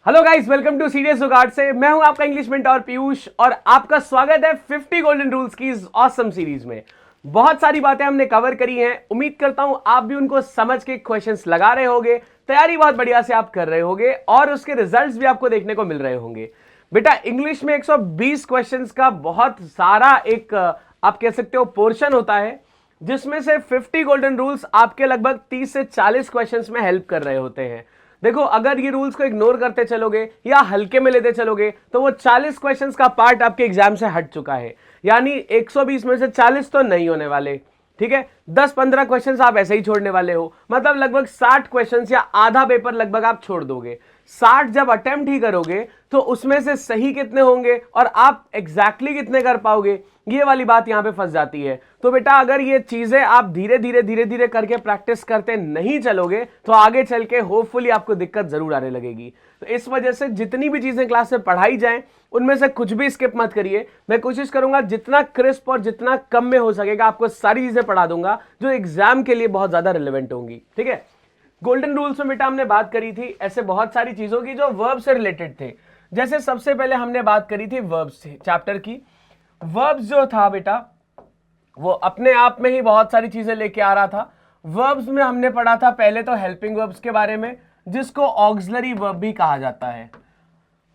Hello guys, welcome to serious Jugaad से। मैं हूं आपका इंग्लिश मेंटर पीयूष और आपका स्वागत है 50 गोल्डन रूल्स की इस ऑसम सीरीज में। बहुत सारी बातें हमने कवर करी हैं। उम्मीद करता हूं आप भी उनको समझ के क्वेश्चंस लगा रहे होंगे, तैयारी बहुत बढ़िया से आप कर रहे होंगे और उसके रिजल्ट्स भी आपको देखने को मिल रहे होंगे। बेटा, इंग्लिश में 120 क्वेश्चंस का बहुत सारा एक आप कह सकते हो पोर्शन होता है, जिसमें से 50 गोल्डन रूल्स आपके लगभग 30 से 40 क्वेश्चंस में हेल्प कर रहे होते हैं। देखो, अगर ये रूल्स को इग्नोर करते चलोगे या हल्के में लेते चलोगे तो वो 40 क्वेश्चंस का पार्ट आपके एग्जाम से हट चुका है। यानी 120 में से 40 तो नहीं होने वाले, ठीक है। 10-15 क्वेश्चंस आप ऐसे ही छोड़ने वाले हो, मतलब लगभग 60 क्वेश्चंस या आधा पेपर लगभग आप छोड़ दोगे। 60 जब अटेम्प्ट ही करोगे तो उसमें से सही कितने होंगे और आप एग्जैक्टली कितने कर पाओगे, ये वाली बात यहां पे फंस जाती है। तो बेटा, अगर ये चीजें आप धीरे धीरे करके प्रैक्टिस करते नहीं चलोगे तो आगे चल के होपफुली आपको दिक्कत जरूर आने लगेगी। तो इस वजह से जितनी भी चीजें क्लास में पढ़ाई जाएं उनमें से कुछ भी स्किप मत करिए। मैं कोशिश करूंगा जितना क्रिस्प और जितना कम में हो सकेगा आपको सारी चीजें पढ़ा दूंगा जो एग्जाम के लिए बहुत ज्यादा रिलेवेंट होंगी, ठीक है। गोल्डन रूल्स में बेटा हमने बात करी थी ऐसे बहुत सारी चीजों की जो वर्ब से रिलेटेड थे। जैसे सबसे पहले हमने बात करी थी वर्ब्स चैप्टर की। वर्ब्स जो था बेटा वो अपने आप में ही बहुत सारी चीजें लेके आ रहा था। वर्ब्स में हमने पढ़ा था पहले तो हेल्पिंग वर्ब्स के बारे में, जिसको ऑक्सिलरी वर्ब भी कहा जाता है।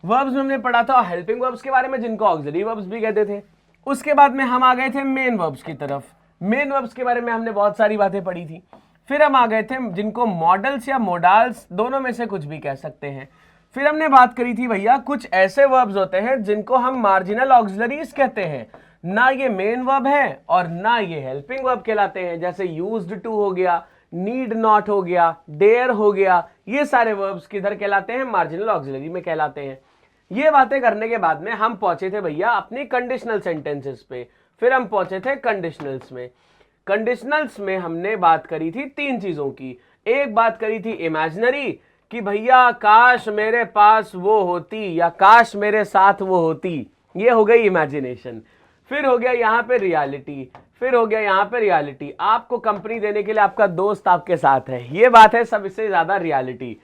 वर्ब्स में हमने पढ़ा था हेल्पिंग वर्ब्स के बारे में, जिनको ऑक्सिलरी वर्ब्स भी कहते थे। उसके बाद में हम आ गए थे मेन वर्ब्स की तरफ। मेन वर्ब्स के बारे में हमने बहुत सारी बातें पढ़ी थी। फिर हम आ गए थे जिनको मॉडल्स या मोडाल्स, दोनों में से कुछ भी कह सकते हैं। फिर हमने बात करी थी भैया कुछ ऐसे वर्ब्स होते हैं जिनको हम मार्जिनल ऑक्सिलरीज कहते हैं। ना ये मेन वर्ब है और ना ये हेल्पिंग वर्ब कहलाते हैं। जैसे यूज्ड टू हो गया, नीड नॉट हो गया, डेयर हो गया, ये सारे वर्ब्स किधर कहलाते हैं, मार्जिनल ऑक्सिलरी में कहलाते हैं। ये बातें करने के बाद में हम पहुंचे थे भैया अपनी कंडीशनल सेंटेंसेस पे। फिर हम पहुंचे थे कंडीशनल्स में। कंडीशनल्स में हमने बात करी थी 3 चीजों की। एक बात करी थी इमेजिनरी, कि भैया काश मेरे पास वो होती या काश मेरे साथ वो होती, ये हो गई इमेजिनेशन। फिर हो गया यहाँ पे रियलिटी, फिर हो गया यहाँ पे रियलिटी, आपको कंपनी देने के लिए आपका दोस्त आपके साथ है, ये बात है सबसे ज्यादा रियलिटी।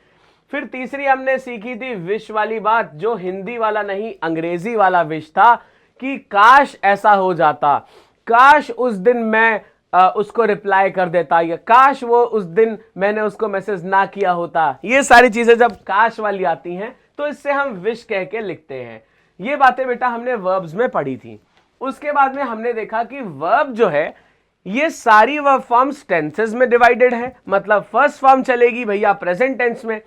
फिर तीसरी हमने सीखी थी विश वाली बात, जो हिंदी वाला नहीं अंग्रेजी वाला विश था, कि काश ऐसा हो जाता, काश उस दिन मैं उसको रिप्लाई कर देता, या काश वो उस दिन मैंने उसको मैसेज ना किया होता। ये सारी चीजें जब काश वाली आती हैं तो इससे हम विश कह के लिखते हैं। ये बातें बेटा हमने वर्ब्स में पढ़ी थी। उसके बाद में हमने देखा कि वर्ब जो है ये सारी वर्ब फॉर्म्स टेंसेस में डिवाइडेड है। मतलब फर्स्ट फॉर्म चलेगी भैया प्रेजेंट टेंस में,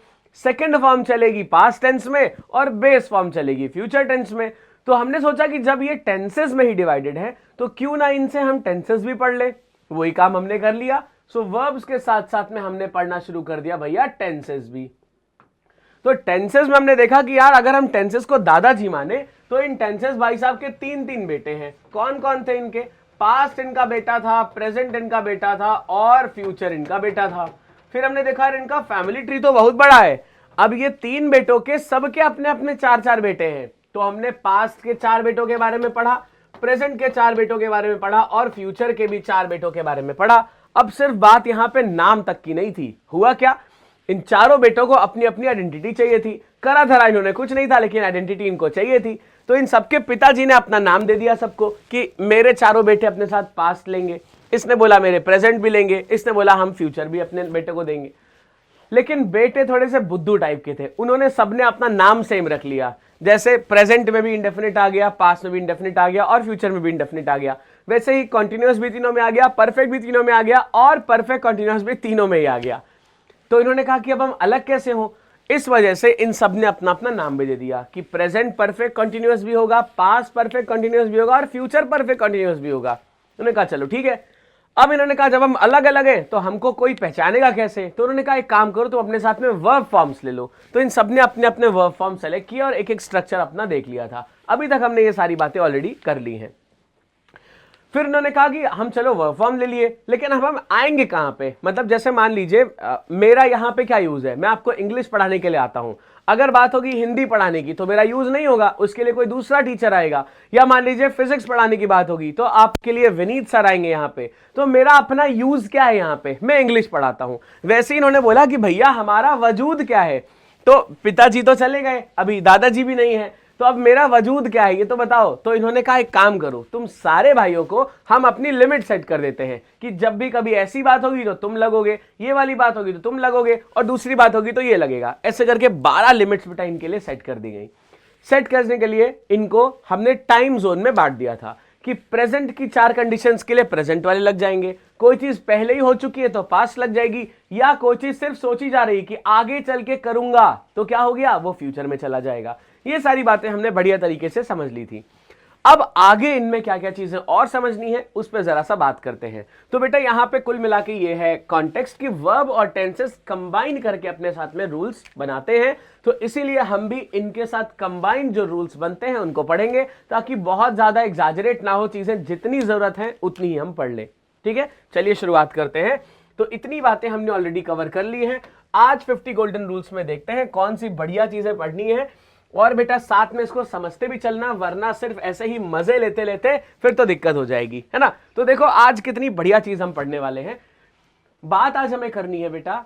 सेकेंड फॉर्म चलेगी पास्ट टेंस में और बेस फॉर्म चलेगी फ्यूचर टेंस में। तो हमने सोचा कि जब ये टेंसेस में ही डिवाइडेड है तो क्यों ना इनसे हम टेंसेस भी पढ़ ले। वही काम हमने कर लिया। सो वर्ब्स के साथ साथ में हमने पढ़ना शुरू कर दिया भैया टेंसेस भी। तो टेंसेस में हमने देखा कि यार अगर हम टेंसेस को दादाजी माने तो इन टेंसेस भाई साहब के 3 बेटे हैं। कौन कौन थे इनके? पास्ट इनका बेटा था, प्रेजेंट इनका बेटा था और फ्यूचर इनका बेटा था। फिर हमने देखा यार इनका फैमिली ट्री तो बहुत बड़ा है। अब ये 3 बेटों के सबके अपने अपने 4-4 बेटे हैं। तो हमने पास्ट के 4 बेटों के बारे में पढ़ा, प्रेजेंट के 4 बेटों के बारे में पढ़ा और फ्यूचर के भी 4 बेटों के बारे में पढ़ा। अब सिर्फ बात यहां पे नाम तक की नहीं थी। हुआ क्या, इन चारों बेटों को अपनी अपनी आइडेंटिटी चाहिए थी। करा धरा इन्होंने कुछ नहीं था, लेकिन आइडेंटिटी इनको चाहिए थी। तो इन सबके पिताजी ने अपना नाम दे दिया सबको कि मेरे चारों बेटे अपने साथ पास्ट लेंगे, इसने बोला मेरे प्रेजेंट भी लेंगे, इसने बोला हम फ्यूचर भी अपने बेटे को देंगे। लेकिन बेटे थोड़े से बुद्धू टाइप के थे, उन्होंने सबने अपना नाम सेम रख लिया। जैसे प्रेजेंट में भी इंडेफिनिट आ गया, पास्ट में भी इंडेफिनिट आ गया और फ्यूचर में भी इंडेफिनिट आ गया। वैसे ही कॉन्टिन्यूअस भी तीनों में आ गया, परफेक्ट भी तीनों में आ गया और परफेक्ट कॉन्टिन्यूअस भी तीनों में ही आ गया। तो इन्होंने कहा कि अब हम अलग कैसे हों, इस वजह से इन सब ने अपना अपना नाम भी दे दिया कि प्रेजेंट परफेक्ट कंटिन्यूअस भी होगा, पास्ट परफेक्ट कंटिन्यूअस भी होगा और फ्यूचर परफेक्ट कंटिन्यूअस भी होगा। उन्होंने कहा चलो ठीक है। अब इन्होंने कहा जब हम अलग अलग हैं तो हमको कोई पहचानेगा कैसे। तो उन्होंने कहा एक काम करो, तुम अपने साथ में वर्ब फॉर्म्स ले लो। तो इन सब ने अपने अपने वर्ब फॉर्म सेलेक्ट किया और एक एक स्ट्रक्चर अपना देख लिया था। अभी तक हमने ये सारी बातें ऑलरेडी कर ली हैं। फिर उन्होंने कहा कि हम चलो वर्ब फॉर्म ले लिए, लेकिन अब हम आएंगे कहां पे। मतलब जैसे मान लीजिए मेरा यहां पे क्या यूज है, मैं आपको इंग्लिश पढ़ाने के लिए आता हूं। अगर बात होगी हिंदी पढ़ाने की तो मेरा यूज नहीं होगा, उसके लिए कोई दूसरा टीचर आएगा। या मान लीजिए फिजिक्स पढ़ाने की बात होगी तो आपके लिए विनीत सर आएंगे यहाँ पे। तो मेरा अपना यूज क्या है, यहाँ पे मैं इंग्लिश पढ़ाता हूं। वैसे ही इन्होंने बोला कि भैया हमारा वजूद क्या है, तो पिताजी तो चले गए, अभी दादाजी भी नहीं है, तो अब मेरा वजूद क्या है ये तो बताओ। तो इन्होंने कहा एक काम करो, तुम सारे भाइयों को हम अपनी लिमिट सेट कर देते हैं कि जब भी कभी ऐसी बात होगी तो तुम लगोगे, ये वाली बात होगी तो तुम लगोगे, और दूसरी बात होगी तो ये लगेगा। ऐसे करके 12 लिमिट्स बेटा इनके लिए सेट कर दी गई। सेट करने के लिए इनको हमने टाइम जोन में बांट दिया था कि प्रेजेंट की 4 कंडीशंस के लिए प्रेजेंट वाले लग जाएंगे, कोई चीज पहले ही हो चुकी है तो पास्ट लग जाएगी, या कोई चीज सिर्फ सोची जा रही कि आगे चल के करूंगा तो क्या हो गया, वो फ्यूचर में चला जाएगा। ये सारी बातें हमने बढ़िया तरीके से समझ ली थी। अब आगे इनमें क्या क्या चीजें और समझनी है उस पर जरा सा बात करते हैं। तो बेटा यहां पे कुल मिला के ये है कॉन्टेक्स्ट की वर्ब और टेंसेस कंबाइन करके अपने साथ में रूल्स बनाते हैं। तो इसीलिए हम भी इनके साथ कंबाइन जो रूल्स बनते हैं उनको पढ़ेंगे, ताकि बहुत ज्यादा एग्जैजरेट ना हो चीजें, जितनी जरूरत है उतनी ही हम पढ़ ले। ठीक है, चलिए शुरुआत करते हैं। तो इतनी बातें हमने ऑलरेडी कवर कर ली हैं। आज 50 गोल्डन रूल्स में देखते हैं कौन सी बढ़िया चीजें पढ़नी है, और बेटा साथ में इसको समझते भी चलना, वरना सिर्फ ऐसे ही मजे लेते लेते फिर तो दिक्कत हो जाएगी, है ना। तो देखो आज कितनी बढ़िया चीज हम पढ़ने वाले हैं। बात आज हमें करनी है बेटा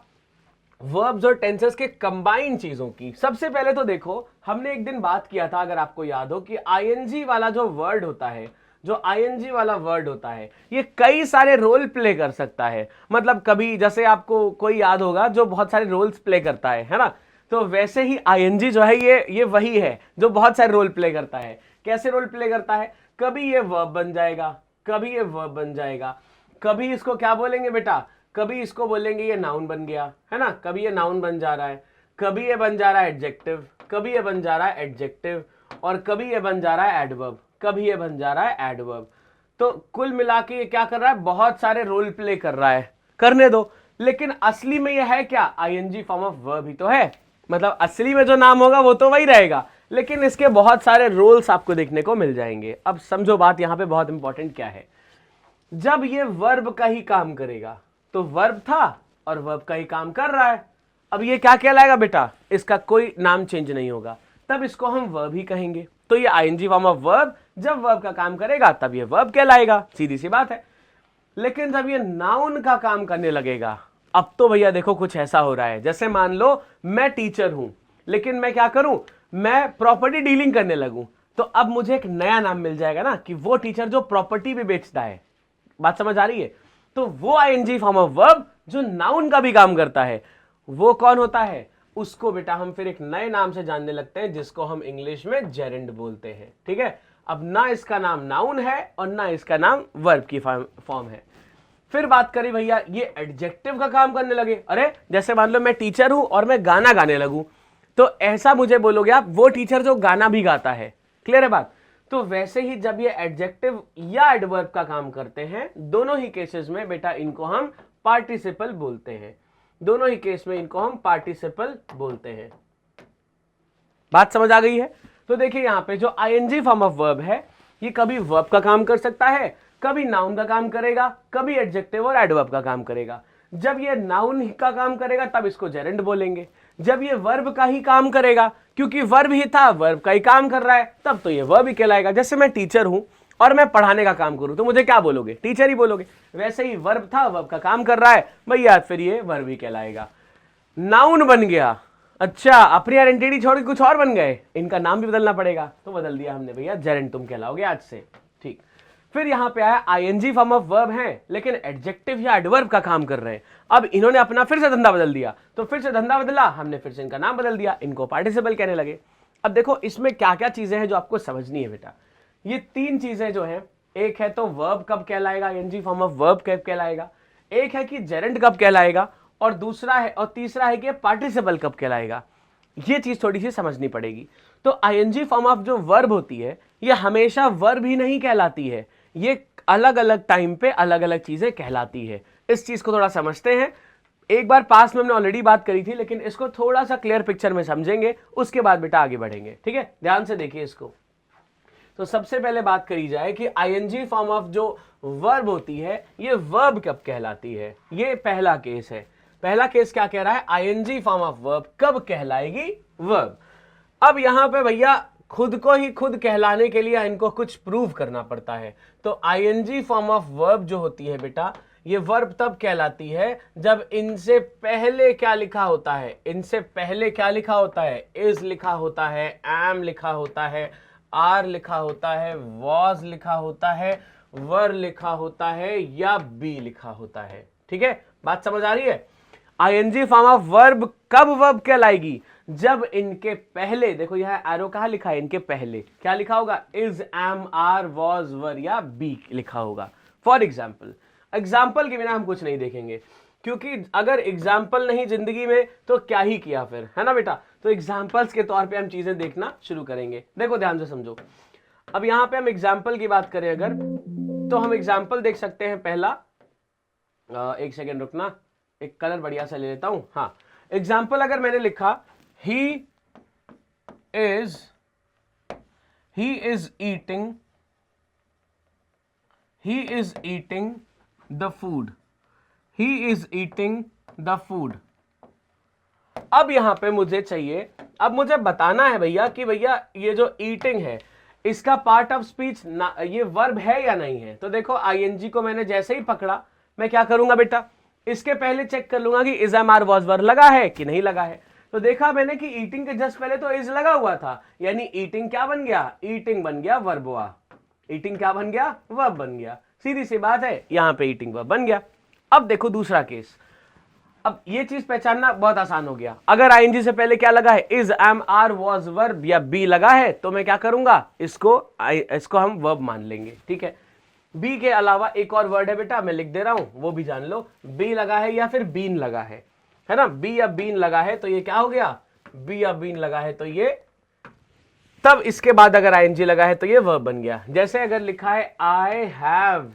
वर्ब्स और टेंसेस के कंबाइन चीजों की। सबसे पहले तो देखो हमने एक दिन बात किया था, अगर आपको याद हो, कि आईएनजी वाला जो वर्ड होता है, जो आईएनजी वाला वर्ड होता है, ये कई सारे रोल प्ले कर सकता है। मतलब कभी जैसे आपको कोई याद होगा जो बहुत सारे रोल्स प्ले करता है ना, तो वैसे ही आईएनजी जो है ये वही है जो बहुत सारे रोल प्ले करता है। कैसे रोल प्ले करता है, कभी ये वर्ब बन जाएगा, कभी ये वर्ब बन जाएगा, कभी इसको क्या बोलेंगे बेटा, कभी इसको बोलेंगे ये नाउन बन गया, है ना, कभी ये नाउन बन जा रहा है, कभी ये बन जा रहा है एडजेक्टिव, कभी ये बन जा रहा है एडजेक्टिव, और कभी ये बन जा रहा है एडवर्ब, कभी ये बन जा रहा है एडवर्ब। तो कुल मिला के ये क्या कर रहा है, बहुत सारे रोल प्ले कर रहा है, करने दो। लेकिन असली में ये है क्या, आईएनजी फॉर्म ऑफ वर्ब ही तो है। मतलब असली में जो नाम होगा वो तो वही रहेगा, लेकिन इसके बहुत सारे रोल्स आपको देखने को मिल जाएंगे। अब समझो बात यहां पे बहुत इंपॉर्टेंट क्या है। जब ये वर्ब का ही काम करेगा, तो वर्ब था और वर्ब का ही काम कर रहा है, अब ये क्या कहलाएगा बेटा, इसका कोई नाम चेंज नहीं होगा, तब इसको हम वर्ब ही कहेंगे। तो ये आईएनजी फॉर्म ऑफ वर्ब जब वर्ब का काम करेगा तब ये वर्ब कहलाएगा, सीधी सी बात है। लेकिन जब ये नाउन का काम करने लगेगा, अब तो भैया देखो कुछ ऐसा हो रहा है, जैसे मान लो मैं टीचर हूं, लेकिन मैं क्या करूं, मैं प्रॉपर्टी डीलिंग करने लगूं, तो अब मुझे एक नया नाम मिल जाएगा ना, कि वो टीचर जो प्रॉपर्टी भी बेचता है। बात समझ आ रही है। तो वो आईएनजी फॉर्म ऑफ वर्ब जो नाउन का भी काम करता है, वो कौन होता है, उसको बेटा हम फिर एक नए नाम से जानने लगते हैं, जिसको हम इंग्लिश में जेरेंड बोलते हैं। ठीक है, अब ना इसका नाम नाउन है और ना इसका नाम वर्ब की फॉर्म है। फिर बात करें भैया ये एडजेक्टिव का काम करने लगे। अरे जैसे मान लो मैं टीचर हूं और मैं गाना गाने लगूं, तो ऐसा मुझे बोलोगे आप, वो टीचर जो गाना भी गाता है। क्लियर है बात। तो वैसे ही जब ये एडजेक्टिव या एडवर्ब का काम करते हैं, दोनों ही केसेस में बेटा इनको हम पार्टिसिपल बोलते हैं। दोनों ही केस में इनको हम पार्टिसिपल बोलते हैं। बात समझ आ गई है। तो देखिए यहां पे जो आईएनजी फॉर्म ऑफ वर्ब है, ये कभी वर्ब का काम कर सकता है, कभी नाउन का काम करेगा, कभी एडजेक्टिव और एडवर्ब का काम करेगा। जब ये नाउन का काम करेगा तब इसको जेरेंड बोलेंगे। जब ये वर्ब का ही काम करेगा, क्योंकि वर्ब ही था, वर्ब का ही काम कर रहा है, तब तो ये वर्ब ही कहलाएगा। जैसे मैं टीचर हूं और मैं पढ़ाने का काम करूं, तो मुझे क्या बोलोगे, टीचर ही बोलोगे। वैसे ही वर्ब था, वर्ब का काम कर रहा है भैया, फिर ये वर्ब ही कहलाएगा। नाउन बन गया, अच्छा अपनी आइडेंटिटी छोड़ के कुछ और बन गए, इनका नाम भी बदलना पड़ेगा, तो बदल दिया हमने भैया, जेरेंड तुम कहलाओगे आज से। ठीक। फिर यहां पे आया आईएनजी फॉर्म ऑफ वर्ब है, लेकिन एडजेक्टिव या एडवर्ब का काम कर रहे हैं। अब इन्होंने अपना फिर से धंधा बदल दिया, तो फिर से धंधा बदला, हमने फिर से इनका नाम बदल दिया, इनको पार्टिसिपल कहने लगे। अब देखो इसमें क्या क्या चीजें हैं जो आपको समझनी है बेटा। ये 3 चीजें जो हैं, एक है तो वर्ब कब कहलाएगा, आईएनजी फॉर्म ऑफ वर्ब कब कहलाएगा, एक है कि जेरेंड कब कहलाएगा, और तीसरा है कि पार्टिसिपल कब कहलाएगा। ये चीज थोड़ी सी समझनी पड़ेगी। तो आईएनजी फॉर्म ऑफ जो वर्ब होती है, ये हमेशा वर्ब ही नहीं कहलाती है, ये अलग अलग टाइम पे अलग अलग चीजें कहलाती है। इस चीज को थोड़ा समझते हैं। एक बार पास में हमने ऑलरेडी बात करी थी, लेकिन इसको थोड़ा सा क्लियर पिक्चर में समझेंगे, उसके बाद बेटा आगे बढ़ेंगे। ठीक है, ध्यान से देखिए इसको। तो सबसे पहले बात करी जाए कि आईएनजी फॉर्म ऑफ जो वर्ब होती है, ये वर्ब कब कहलाती है। ये पहला केस है। पहला केस क्या कह रहा है, आईएनजी फॉर्म ऑफ वर्ब कब कहलाएगी, वर्ब। अब यहां पे भैया खुद को ही खुद कहलाने के लिए इनको कुछ प्रूव करना पड़ता है। तो आईएनजी फॉर्म ऑफ वर्ब जो होती है बेटा, ये वर्ब तब कहलाती है जब इनसे पहले क्या लिखा होता है, इनसे पहले क्या लिखा होता है, इज लिखा होता है, एम लिखा होता है, आर लिखा होता है, वॉज लिखा होता है, वर लिखा होता है या बी लिखा होता है। ठीक है, बात समझ आ रही है। आईएनजी फॉर्म ऑफ वर्ब कब वर्ब कहलाएगी, जब इनके पहले, देखो यह एरो कहां लिखा है, इनके पहले क्या लिखा होगा, इज, एम, आर, वॉज, वर या बी लिखा होगा। फॉर एग्जाम्पल, एग्जाम्पल के बिना हम कुछ नहीं देखेंगे, क्योंकि अगर एग्जाम्पल नहीं जिंदगी में तो क्या ही किया फिर, है ना बेटा। तो एग्जाम्पल्स के तौर पे हम चीजें देखना शुरू करेंगे। देखो ध्यान से समझो, अब यहां पे हम एग्जाम्पल की बात करें अगर, तो हम एग्जाम्पल देख सकते हैं। पहला, एक सेकेंड रुकना, एक कलर बढ़िया सा ले लेता हूं। हाँ, एग्जाम्पल अगर मैंने लिखा he is eating the food, he is eating the food. अब यहां पे मुझे चाहिए, अब मुझे बताना है भैया कि भैया ये जो ईटिंग है इसका पार्ट ऑफ स्पीच ये वर्ब है या नहीं है। तो देखो आईएनजी को मैंने जैसे ही पकड़ा, मैं क्या करूंगा बेटा, इसके पहले चेक कर लूंगा कि इज, एम, आर, वॉज, वर लगा है कि नहीं लगा है। तो देखा मैंने कि ईटिंग के जस्ट पहले तो इज लगा हुआ था, यानी ईटिंग क्या बन गया, ईटिंग बन गया वर्ब हुआ, ईटिंग क्या बन गया, वर्ब बन गया। सीधी सी बात है, यहां पे ईटिंग वर्ब बन गया। अब देखो दूसरा केस, अब ये चीज पहचानना बहुत आसान हो गया। अगर आईएनजी से पहले क्या लगा है, is, am, are, was, verb या बी लगा है, तो मैं क्या करूंगा, इसको हम वर्ब मान लेंगे। ठीक है, बी के अलावा एक और वर्ड है बेटा, मैं लिख दे रहा हूं, वो भी जान लो। बी लगा है या फिर बीन लगा है ना, बी या बीन लगा है तो ये क्या हो गया, बी या बीन लगा है तो ये, तब इसके बाद अगर आईएनजी लगा है तो ये वर्ब बन गया। जैसे अगर लिखा है I have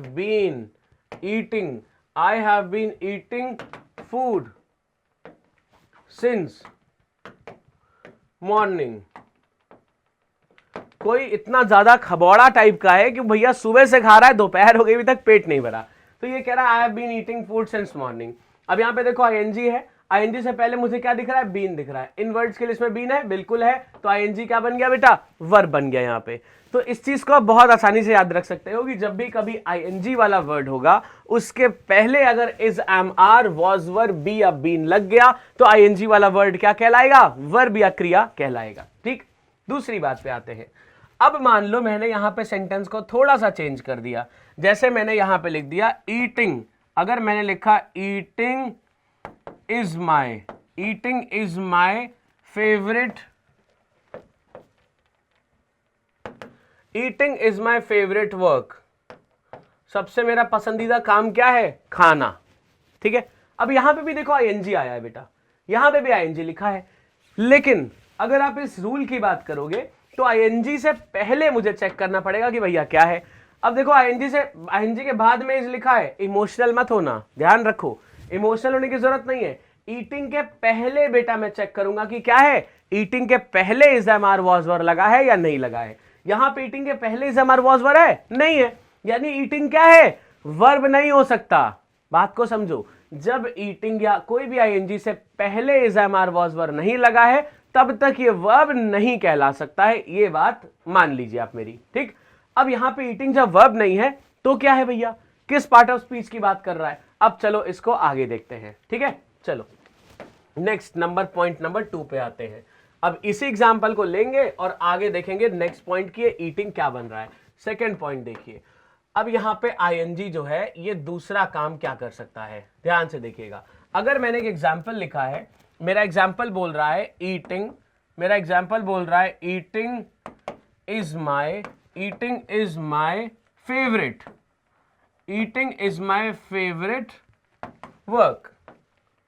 been eating food since morning. कोई इतना ज्यादा खबौड़ा टाइप का है कि भैया सुबह से खा रहा है, दोपहर हो गई अभी तक पेट नहीं भरा, तो ये कह रहा है I have been eating food since morning. अब यहां पे देखो आईएनजी है, आईएनजी से पहले मुझे क्या दिख रहा है, बीन दिख रहा है। इन वर्ड्स के लिस्ट में बीन है, बिल्कुल है, तो आईएनजी क्या बन गया बेटा, वर्ब बन गया यहां पे। तो इस चीज को आप बहुत आसानी से याद रख सकते हो कि जब भी कभी आईएनजी वाला वर्ड होगा उसके पहले अगर is, am, are, was, were, be या बीन लग गया तो आईएनजी वाला वर्ड क्या कहलाएगा, वर्ब या क्रिया कहलाएगा। ठीक, दूसरी बात पे आते हैं। अब मान लो मैंने यहां पे सेंटेंस को थोड़ा सा चेंज कर दिया, जैसे मैंने यहां पे लिख दिया ईटिंग, अगर मैंने लिखा eating is my favourite, eating is my favourite work, सबसे मेरा पसंदीदा काम क्या है, खाना। ठीक है, अब यहां पे भी देखो आईएनजी आया है बेटा, यहां पे भी आईएनजी लिखा है, लेकिन अगर आप इस रूल की बात करोगे तो आईएनजी से पहले मुझे चेक करना पड़ेगा कि भैया क्या है। अब देखो आईएनजी के बाद में इज लिखा है, इमोशनल मत होना, ध्यान रखो, इमोशनल होने की जरूरत नहीं है। ईटिंग के पहले बेटा मैं चेक करूंगा कि क्या है, ईटिंग के पहले इज, एम, आर, वॉज, वर लगा है या नहीं लगा है। यहां पे ईटिंग के पहले इज, एम, आर, वॉज, वर है, नहीं है, यानी ईटिंग क्या है, वर्ब नहीं हो सकता। बात को समझो, जब ईटिंग या कोई भी आईएनजी से पहले इज, एम, आर, वॉज, वर नहीं लगा है तब तक ये वर्ब नहीं कहला सकता है, ये बात मान लीजिए आप मेरी। ठीक, अब यहां पे ईटिंग जब वर्ब नहीं है तो क्या है भैया, किस पार्ट ऑफ स्पीच की बात कर रहा है। अब चलो इसको आगे देखते हैं। ठीक है, चलो नेक्स्ट पॉइंट नंबर 2 पे आते हैं। अब इसी एग्जांपल को लेंगे और आगे देखेंगे नेक्स्ट पॉइंट की ईटिंग क्या बन रहा है। सेकंड पॉइंट देखिए, अब यहां पे आईएनजी जो है ये दूसरा काम क्या कर सकता है, ध्यान से देखिएगा। अगर मैंने एक एग्जांपल लिखा है, मेरा एग्जाम्पल बोल रहा है ईटिंग, मेरा एग्जाम्पल बोल रहा है eating is my favourite work,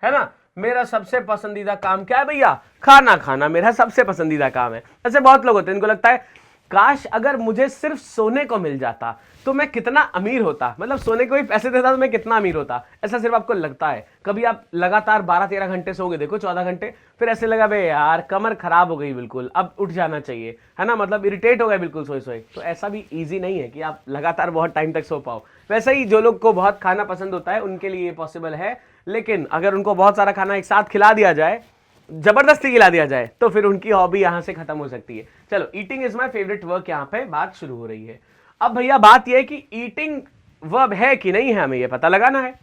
है ना, मेरा सबसे पसंदीदा काम क्या है भैया, खाना खाना मेरा सबसे पसंदीदा काम है। ऐसे बहुत लोग होते हैं, इनको लगता है काश अगर मुझे सिर्फ सोने को मिल जाता तो मैं कितना अमीर होता, मतलब सोने को ही पैसे देता तो मैं कितना अमीर होता। ऐसा सिर्फ आपको लगता है। कभी आप लगातार 12-13 घंटे सोगे, देखो 14 घंटे, फिर ऐसे लगा बे यार कमर खराब हो गई बिल्कुल, अब उठ जाना चाहिए, है ना, मतलब इरिटेट हो गए बिल्कुल सोए सोए। तो ऐसा भी ईजी नहीं है कि आप लगातार बहुत टाइम तक सो पाओ। वैसे ही जो लोग को बहुत खाना पसंद होता है उनके लिए ये पॉसिबल है, लेकिन अगर उनको बहुत सारा खाना एक साथ खिला दिया जाए, जबरदस्ती खिला दिया जाए, तो फिर उनकी हॉबी यहां से खत्म हो सकती है। चलो, eating is my favourite work, यहां पे बात शुरू हो रही है। अब भैया बात यह है कि ईटिंग वर्ब है कि नहीं है हमें ये पता लगाना है।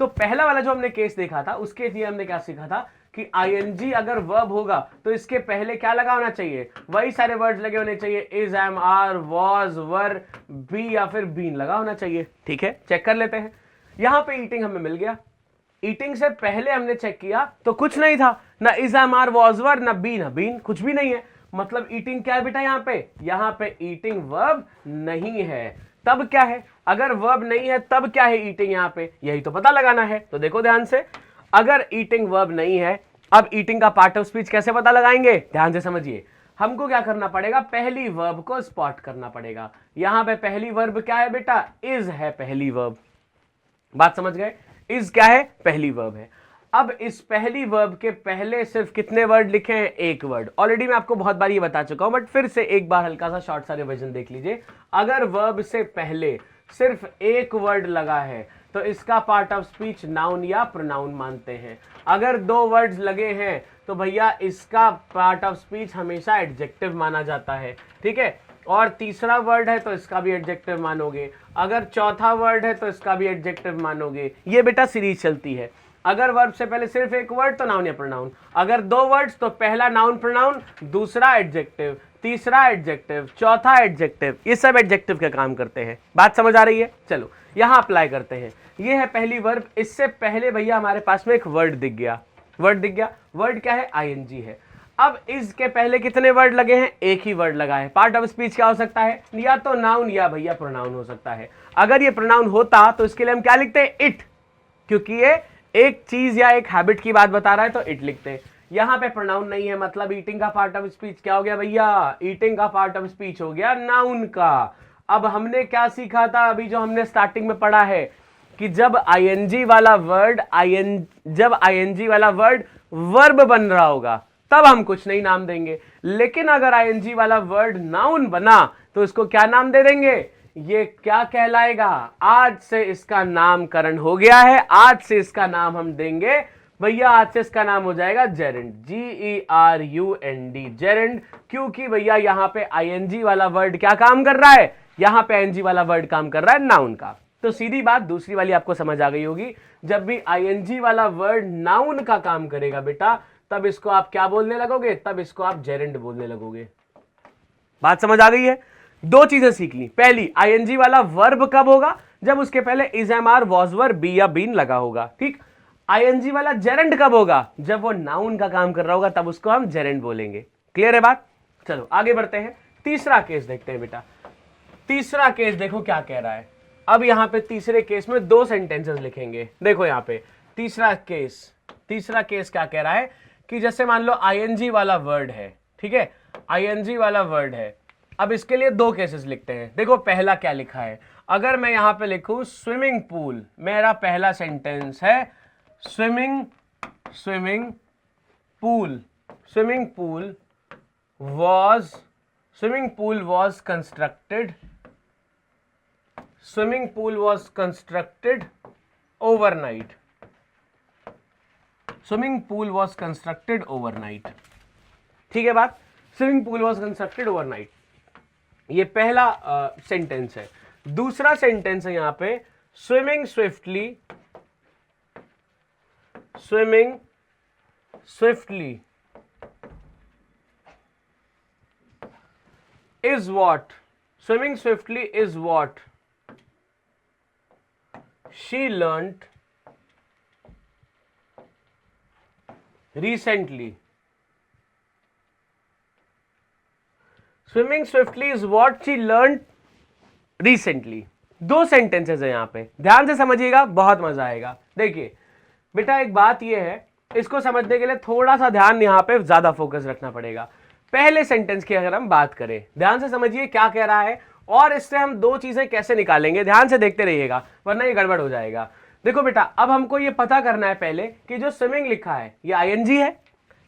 तो पहला वाला जो हमने केस देखा था उसके लिए हमने क्या सीखा था कि आईएनजी अगर वर्ब होगा तो इसके पहले क्या लगा होना चाहिए, वही सारे वर्ड्स लगे होने चाहिए, is, am, are, was, were, be या फिर बीन लगा होना चाहिए। ठीक है, चेक कर लेते हैं। यहां पे ईटिंग हमें मिल गया। ईटिंग से पहले हमने चेक किया तो कुछ नहीं था, ना इज, एम, आर, वॉज, वर, ना बी, ना बीन, कुछ भी नहीं है। मतलब ईटिंग क्या है बेटा, यहां पे ईटिंग वर्ब नहीं है। तब क्या है, अगर वर्ब नहीं है तब क्या है ईटिंग यहां पे, यही तो पता लगाना है। तो देखो ध्यान से, अगर ईटिंग वर्ब नहीं है, अब ईटिंग का पार्ट ऑफ स्पीच कैसे पता लगाएंगे, ध्यान से समझिए। हमको क्या करना पड़ेगा, पहली वर्ब को स्पॉट करना पड़ेगा। यहां पे पहली वर्ब क्या है बेटा, इज है पहली वर्ब। बात समझ गए, इज क्या है, पहली वर्ब है। अब इस पहली वर्ब के पहले सिर्फ कितने वर्ड लिखे हैं, एक वर्ड। ऑलरेडी मैं आपको बहुत बार ये बता चुका हूं, बट फिर से एक बार हल्का सा शॉर्ट सा रिवीजन देख लीजिए। अगर वर्ब से पहले सिर्फ एक वर्ड लगा है तो इसका पार्ट ऑफ स्पीच नाउन या प्रोनाउन मानते हैं। अगर दो वर्ड्स लगे हैं तो भैया इसका पार्ट ऑफ स्पीच हमेशा एडजेक्टिव माना जाता है। ठीक है, और तीसरा वर्ड है तो इसका भी एडजेक्टिव मानोगे, अगर चौथा वर्ड है तो इसका भी एडजेक्टिव मानोगे। ये बेटा सीरीज चलती है। अगर वर्ब से पहले सिर्फ एक वर्ड तो नाउन या प्रोनाउन, अगर दो वर्ड्स तो पहला नाउन प्रोनाउन, दूसरा एडजेक्टिव, तीसरा एडजेक्टिव, चौथा एडजेक्टिव। ये सब एडजेक्टिव का काम करते हैं। बात समझ आ रही है, चलो यहां अप्लाई करते हैं। ये है पहली वर्ब। इससे पहले भैया हमारे पास में एक वर्ड दिख गया। वर्ड क्या है, आईएनजी है। अब इसके पहले कितने वर्ड लगे हैं, एक ही वर्ड लगा है। पार्ट ऑफ स्पीच क्या हो सकता है, या तो नाउन या भैया प्रोनाउन हो सकता है। अगर ये प्रोनाउन होता तो इसके लिए हम क्या लिखते हैं, इट, क्योंकि ये एक चीज या एक हैबिट की बात बता रहा है तो इट लिखते हैं। यहां पे प्रोनाउन नहीं है, मतलब ईटिंग का पार्ट ऑफ स्पीच क्या हो गया भैया, ईटिंग का पार्ट ऑफ स्पीच हो गया नाउन का। अब हमने क्या सीखा था, अभी जो हमने स्टार्टिंग में पढ़ा है कि जब आईएनजी वाला वर्ड वर्ब बन रहा होगा तब हम कुछ नहीं नाम देंगे, लेकिन अगर आईएनजी वाला वर्ड नाउन बना तो इसको क्या नाम दे देंगे, ये क्या कहलाएगा, आज से इसका नामकरण हो गया है। आज से इसका नाम हम देंगे भैया, आज से इसका नाम हो जाएगा जेरेंड, GERUND, जेरेंड। क्योंकि भैया यहां पे आईएनजी वाला वर्ड क्या काम कर रहा है, यहां पे आईएनजी वाला वर्ड काम कर रहा है नाउन का। तो सीधी बात दूसरी वाली आपको समझ आ गई होगी। जब भी आईएनजी वाला वर्ड नाउन का काम करेगा बेटा, तब इसको आप क्या बोलने लगोगे, तब इसको आप जेरेंड बोलने लगोगे। बात समझ आ गई है। दो चीजें सीख ली। पहली, आईएनजी वाला वर्ब कब होगा, जब उसके पहले is, am, are, was, were, be या बीन लगा होगा। ठीक। आईएनजी वाला जेरेंड कब होगा, जब वो नाउन का काम कर रहा होगा, तब उसको हम जेरेंड बोलेंगे। क्लियर है बात। चलो आगे बढ़ते हैं, तीसरा केस देखते हैं बेटा। तीसरा केस देखो क्या कह रहा है। अब यहां पे तीसरे केस में दो सेंटेंसेस लिखेंगे। देखो यहां पे तीसरा केस क्या कह रहा है कि जैसे मान लो आईएनजी वाला वर्ड है, ठीक है, आईएनजी वाला वर्ड है। अब इसके लिए दो केसेस लिखते हैं। देखो पहला क्या लिखा है, अगर मैं यहां पे लिखूं स्विमिंग पूल, मेरा पहला सेंटेंस है swimming pool was constructed overnight. ठीक है बात, swimming pool was constructed overnight. ये पहला सेंटेंस है। दूसरा सेंटेंस है यहां पे swimming swiftly is what she learnt recently. Swimming swiftly is what she learned recently. दो सेंटेंसेस है यहां पे, ध्यान से समझिएगा, बहुत मजा आएगा। देखिए बेटा एक बात यह है, इसको समझने के लिए थोड़ा सा ध्यान यहां पे ज्यादा फोकस रखना पड़ेगा। पहले सेंटेंस की अगर हम बात करें, ध्यान से समझिए क्या कह रहा है और इससे हम दो चीजें कैसे निकालेंगे, ध्यान से देखते रहिएगा वरना ये गड़बड़ हो जाएगा। देखो बेटा अब हमको ये पता करना है पहले कि जो स्विमिंग लिखा है ये आईएनजी है,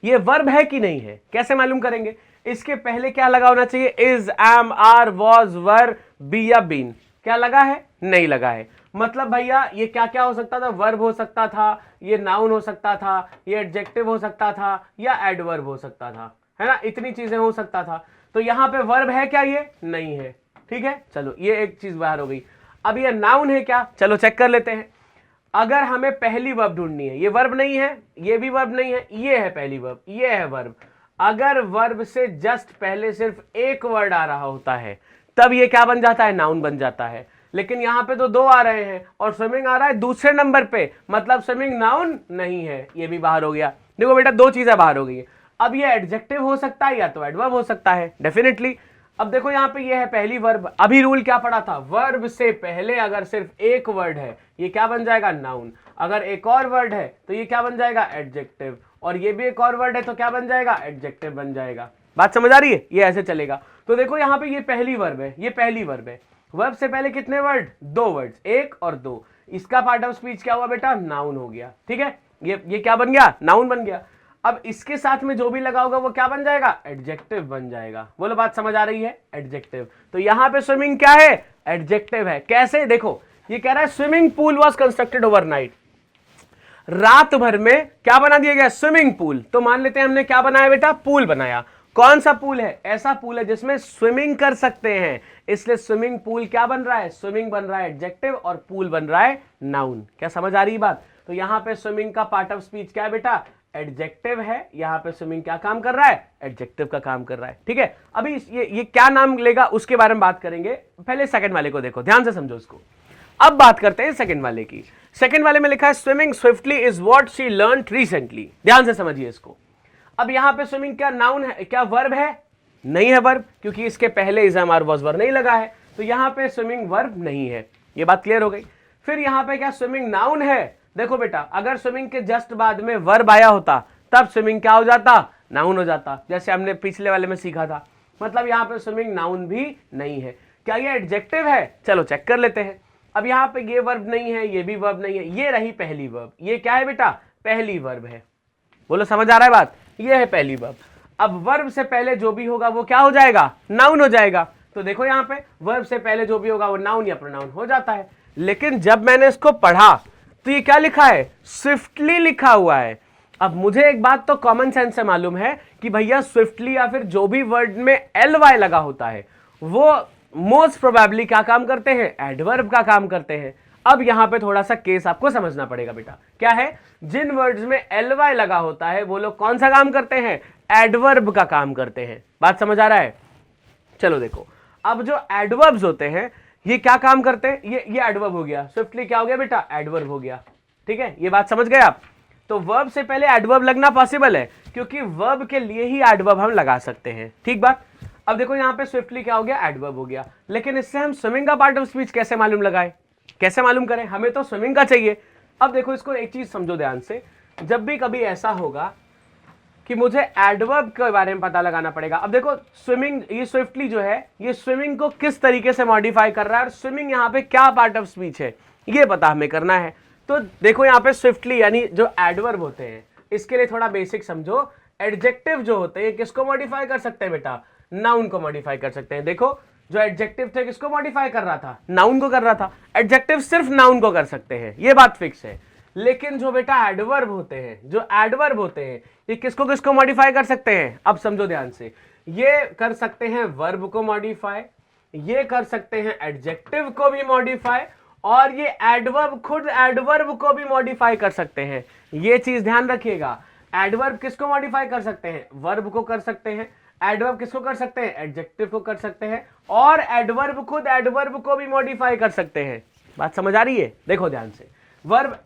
ये वर्ब है कि नहीं है। कैसे मालूम करेंगे, इसके पहले क्या लगा होना चाहिए, is, am, are, was, were, be या बीन। क्या लगा है, नहीं लगा है। मतलब भैया ये क्या क्या हो सकता था, वर्ब हो सकता था, ये नाउन हो सकता था, ये एडजेक्टिव हो सकता था या एडवर्ब हो सकता था, है ना, इतनी चीजें हो सकता था। तो यहां पे वर्ब है क्या, ये नहीं है। ठीक है, चलो ये एक चीज बाहर हो गई। अब ये नाउन है क्या, चलो चेक कर लेते हैं। अगर हमें पहली वर्ब ढूंढनी है, ये वर्ब नहीं है, ये भी वर्ब नहीं है, ये है पहली वर्ब, ये है वर्ब। अगर वर्ब से जस्ट पहले सिर्फ एक वर्ड आ रहा होता है तब ये क्या बन जाता है, नाउन बन जाता है। लेकिन यहां पे तो दो आ रहे हैं और स्विमिंग आ रहा है दूसरे नंबर पे, मतलब स्विमिंग नाउन नहीं है, ये भी बाहर हो गया। देखो बेटा दो चीजें बाहर हो गई। अब ये एडजेक्टिव हो सकता है या तो एडवर्ब हो सकता है, डेफिनेटली। अब देखो यहाँ पे ये है पहली वर्ब, अभी रूल क्या पड़ा था, वर्ब से पहले अगर सिर्फ एक वर्ड है ये क्या बन जाएगा, नाउन। अगर एक और वर्ड है तो ये क्या बन जाएगा, एडजेक्टिव। और ये भी एक और वर्ड है तो क्या बन जाएगा, एडजेक्टिव बन जाएगा। बात समझ आ रही है, ये ऐसे चलेगा। तो देखो यहाँ पे ये पहली वर्ब है, ये पहली वर्ब है। वर्ब से पहले कितने वर्ड, दो वर्ड्स, एक और दो। इसका पार्ट ऑफ स्पीच क्या हुआ बेटा, नाउन हो गया। ठीक है, ये क्या बन गया, नाउन बन गया। अब इसके साथ में जो भी लगा होगा वो क्या बन जाएगा, एडजेक्टिव बन जाएगा। बोलो बात समझ आ रही है, एडजेक्टिव। तो यहां पे स्विमिंग क्या है, एडजेक्टिव है। कैसे, देखो ये कह रहा है swimming pool was constructed overnight, रात भर में क्या बना दिया गया, स्विमिंग पूल। तो मान लेते हैं हमने क्या बनाया बेटा, पूल बनाया। कौन सा पूल है, ऐसा पूल है जिसमें स्विमिंग कर सकते हैं, इसलिए स्विमिंग पूल क्या बन रहा है, स्विमिंग बन रहा है एडजेक्टिव और पूल बन रहा है नाउन। क्या समझ आ रही है बात। तो यहां पे स्विमिंग का पार्ट ऑफ स्पीच क्या है बेटा, एडजेक्टिव है। यहां पे स्विमिंग क्या काम कर रहा है, एडजेक्टिव का काम कर रहा है। ठीक है, अभी ये क्या नाम लेगा उसके बारे में बात करेंगे, पहले सेकंड वाले को देखो, ध्यान से समझो इसको। अब बात करते हैं सेकंड वाले की। सेकंड वाले में लिखा है swimming swiftly is what she learned recently. ध्यान से समझिए इसको। अब यहां पे स्विमिंग क्या नाउन है, क्या वर्ब है, नहीं है वर्ब, क्योंकि इसके पहले is am are was verb नहीं लगा है, तो यहां पे स्विमिंग वर्ब नहीं है। ये बात क्लियर हो गई। फिर यहां पे क्या स्विमिंग नाउन है, देखो बेटा अगर स्विमिंग के जस्ट बाद में वर्ब आया होता तब स्विमिंग क्या हो जाता, नाउन हो जाता, जैसे हमने पिछले वाले में सीखा था। मतलब यहां पे स्विमिंग नाउन भी नहीं है। क्या ये एडजेक्टिव है, चलो चेक कर लेते हैं। अब यहां पे ये वर्ब नहीं है, ये भी वर्ब नहीं है, ये रही पहली वर्ब। ये क्या है बेटा, पहली वर्ब है। बोलो समझ आ रहा है बात, ये है पहली वर्ब। अब वर्ब से पहले जो भी होगा वो क्या हो जाएगा, नाउन हो जाएगा। तो देखो यहां पे वर्ब से पहले जो भी होगा वो नाउन या प्रोनाउन हो जाता है। लेकिन जब मैंने इसको पढ़ा तो ये क्या लिखा है, स्विफ्टली लिखा हुआ है। अब मुझे एक बात तो कॉमन सेंस से मालूम है कि भैया स्विफ्टली या फिर जो भी वर्ड में एल वाई लगा होता है वो मोस्ट प्रोबेबली क्या काम करते हैं, एडवर्ब का काम करते हैं। अब यहां पे थोड़ा सा केस आपको समझना पड़ेगा बेटा, क्या है, जिन वर्ड्स में एल वाई लगा होता है वो लोग कौन सा काम करते हैं, एडवर्ब का काम करते हैं। बात समझ आ रहा है। चलो देखो, अब जो एडवर्ब्स होते हैं ये क्या काम करते हैं, ये एडवर्ब हो गया, स्विफ्टली क्या हो गया बेटा, एडवर्ब हो गया। ठीक है, ये बात समझ गए आप। तो वर्ब से पहले एडवर्ब लगना पॉसिबल है क्योंकि वर्ब के लिए ही एडवर्ब हम लगा सकते हैं। ठीक बात। अब देखो यहां पे स्विफ्टली क्या हो गया, एडवर्ब हो गया। लेकिन इससे हम स्विमिंग का पार्ट ऑफ स्पीच कैसे मालूम लगाए, कैसे मालूम करें, हमें तो स्विमिंग का चाहिए। अब देखो इसको एक चीज समझो ध्यान से, जब भी कभी ऐसा होगा कि मुझे एडवर्ब के बारे में पता लगाना पड़ेगा। अब देखो स्विमिंग, ये स्विफ्टली जो है ये स्विमिंग को किस तरीके से मॉडिफाई कर रहा है और स्विमिंग यहाँ पे क्या पार्ट ऑफ स्पीच है ये पता हमें करना है। तो देखो यहाँ पे स्विफ्टली यानी जो एडवर्ब होते हैं इसके लिए थोड़ा बेसिक समझो। एडजेक्टिव जो होते हैं किसको मॉडिफाई कर सकते हैं बेटा, नाउन को मॉडिफाई कर सकते हैं। देखो जो एडजेक्टिव थे किसको मॉडिफाई कर रहा था, नाउन को कर रहा था। एडजेक्टिव सिर्फ नाउन को कर सकते हैं, ये बात फिक्स है। लेकिन जो बेटा एडवर्ब होते हैं, जो एडवर्ब होते हैं ये किसको किसको मॉडिफाई कर सकते हैं, अब समझो ध्यान से। ये कर सकते हैं वर्ब को मॉडिफाई, ये कर सकते हैं एडजेक्टिव को भी मॉडिफाई, और ये एडवर्ब खुद एडवर्ब को भी मॉडिफाई कर सकते हैं। ये चीज ध्यान रखिएगा, एडवर्ब किसको मॉडिफाई कर सकते हैं, वर्ब को कर सकते हैं। एडवर्ब किसको कर सकते हैं, एडजेक्टिव को कर सकते हैं, और एडवर्ब खुद एडवर्ब को भी मॉडिफाई कर सकते हैं। बात समझ आ रही है। देखो ध्यान से, वर्ब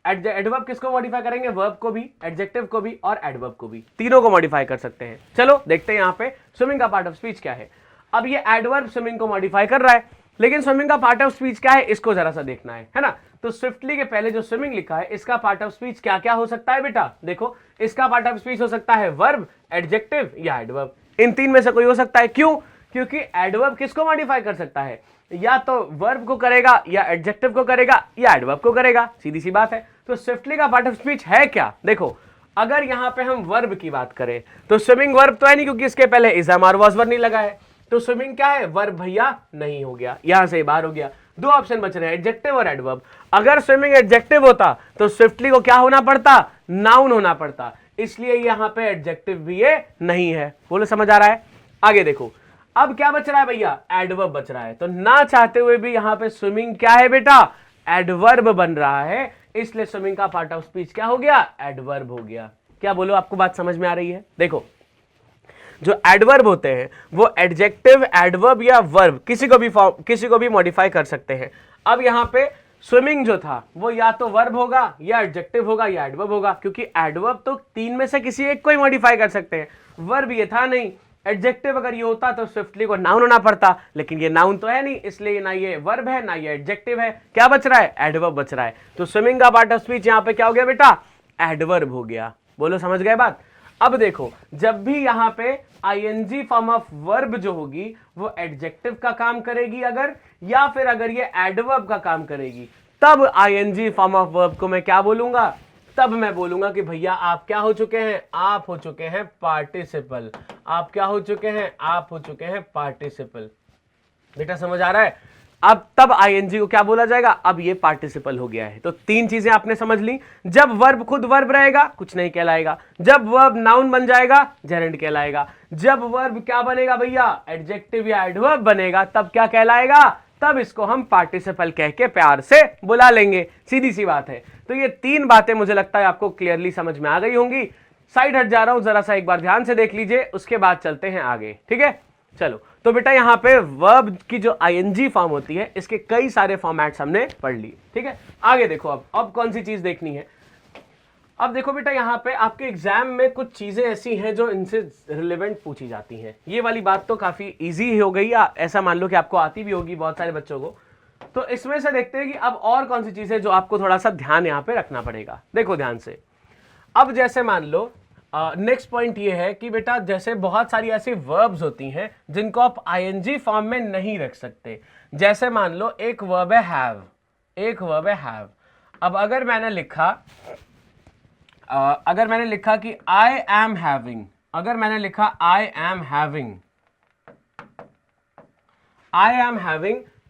एडवर्ब किसको मॉडिफाई करेंगे, वर्ब को भी, एडजेक्टिव को भी और एडवर्ब को भी, तीनों को मॉडिफाई कर सकते हैं। चलो देखते हैं यहाँ पे स्विमिंग का पार्ट ऑफ स्पीच क्या है। अब ये एडवर्ब स्विमिंग को मॉडिफाई कर रहा है, लेकिन स्विमिंग का पार्ट ऑफ स्पीच क्या है इसको जरा सा देखना है ना। तो स्विफ्टली के पहले जो स्विमिंग लिखा है इसका पार्ट ऑफ स्पीच क्या क्या हो सकता है बेटा, देखो इसका पार्ट ऑफ स्पीच हो सकता है वर्ब, एडजेक्टिव या एडवर्ब। इन तीन में से कोई हो सकता है। क्यों, क्योंकि एडवर्ब किसको मॉडिफाई कर सकता है, या तो वर्ब को करेगा या एडजेक्टिव को करेगा या एडवर्ब को करेगा, सीधी सी बात है। तो स्विफ्टली का पार्ट ऑफ स्पीच है क्या, देखो अगर यहां पे हम वर्ब की बात करें तो स्विमिंग वर्ब तो है नहीं क्योंकि इसके पहले is am are was verb नहीं लगा है। तो स्विमिंग क्या है, वर्ब भैया नहीं हो गया, यहां से बाहर हो गया। दो ऑप्शन बच रहे हैं, एडजेक्टिव और एडवर्ब। अगर स्विमिंग एडजेक्टिव होता तो स्विफ्टली को क्या होना पड़ता, नाउन होना पड़ता, इसलिए यहां पे एडजेक्टिव भी ये नहीं है। बोलो समझ आ रहा है। आगे देखो, अब क्या बच रहा है भैया, एडवर्ब बच रहा है। तो ना चाहते हुए भी यहां पे स्विमिंग क्या है बेटा, एडवर्ब बन रहा है, इसलिए स्विमिंग का पार्ट ऑफ स्पीच क्या हो गया, एडवर्ब हो गया। क्या बोलो, आपको बात समझ में आ रही है? देखो जो एडवर्ब होते हैं वो एडजेक्टिव, एडवर्ब या वर्ब किसी को भी मॉडिफाई कर सकते हैं। अब यहां पे स्विमिंग जो था वो या तो वर्ब होगा या एडजेक्टिव होगा या एडवर्ब होगा, क्योंकि एडवर्ब तो तीन में से किसी एक को ही मॉडिफाई कर सकते हैं, वर्ब ये था नहीं। एडजेक्टिव अगर ये होता तो स्विफ्टली को नाउन होना पड़ता, लेकिन ये नाउन तो है नहीं, इसलिए ना ये वर्ब है ना ये एडजेक्टिव है। क्या बच रहा है, एडवर्ब बच रहा है। तो स्विमिंग का पार्ट ऑफ स्पीच यहां पे क्या हो गया बेटा, एडवर्ब हो गया। बोलो समझ गए बात? अब देखो जब भी यहां पे आईएनजी फॉर्म ऑफ वर्ब जो होगी वो एडजेक्टिव का काम करेगी अगर, या फिर अगर ये एडवर्ब का काम करेगी, तब आईएनजी फॉर्म ऑफ वर्ब को मैं क्या बोलूंगा, तब मैं बोलूंगा कि भैया आप क्या हो चुके हैं, आप हो चुके हैं पार्टिसिपल। आप क्या हो चुके हैं, आप हो चुके हैं पार्टिसिपल। बेटा समझ आ रहा है? अब तब आईएनजी को क्या बोला जाएगा, अब ये पार्टिसिपल हो गया है। तो तीन चीजें आपने समझ ली। जब वर्ब खुद वर्ब रहेगा कुछ नहीं कहलाएगा, जब वर्ब नाउन बन जाएगा जेरेंड कहलाएगा, जब वर्ब क्या बनेगा भैया, एडजेक्टिव या एडवर्ब बनेगा, तब क्या कहलाएगा, तब इसको हम पार्टिसिपल कह के प्यार से बुला लेंगे। सीधी सी बात है। तो ये तीन बातें मुझे लगता है आपको क्लियरली समझ में आ गई होंगी। साइड हट जा रहा हूं, जरा सा एक बार ध्यान से देख लीजिए, उसके बाद चलते हैं आगे। ठीक है, चलो। तो बेटा यहां पे वर्ब की जो आईएनजी फॉर्म होती है इसके कई सारे फॉर्मेट्स हमने पढ़ लिए। ठीक है, आगे देखो। अब कौन सी चीज देखनी है? अब देखो बेटा यहां पे आपके एग्जाम में कुछ चीजें ऐसी हैं जो इनसे रिलेवेंट पूछी जाती हैं। ये वाली बात तो काफी इजी हो गई, ऐसा मान लो कि आपको आती भी होगी बहुत सारे बच्चों को। तो इसमें से देखते हैं कि अब और कौन सी चीजें जो आपको थोड़ा सा ध्यान यहां पे रखना पड़ेगा। देखो ध्यान से। अब जैसे मान लो नेक्स्ट पॉइंट ये है कि बेटा जैसे बहुत सारी ऐसी वर्ब्स होती हैं जिनको आप आईएनजी फॉर्म में नहीं रख सकते। जैसे मान लो एक वर्ब है हैव, एक वर्ब है हैव। अब अगर मैंने लिखा कि आई एम हैविंग, अगर मैंने लिखा आई एम हैविंग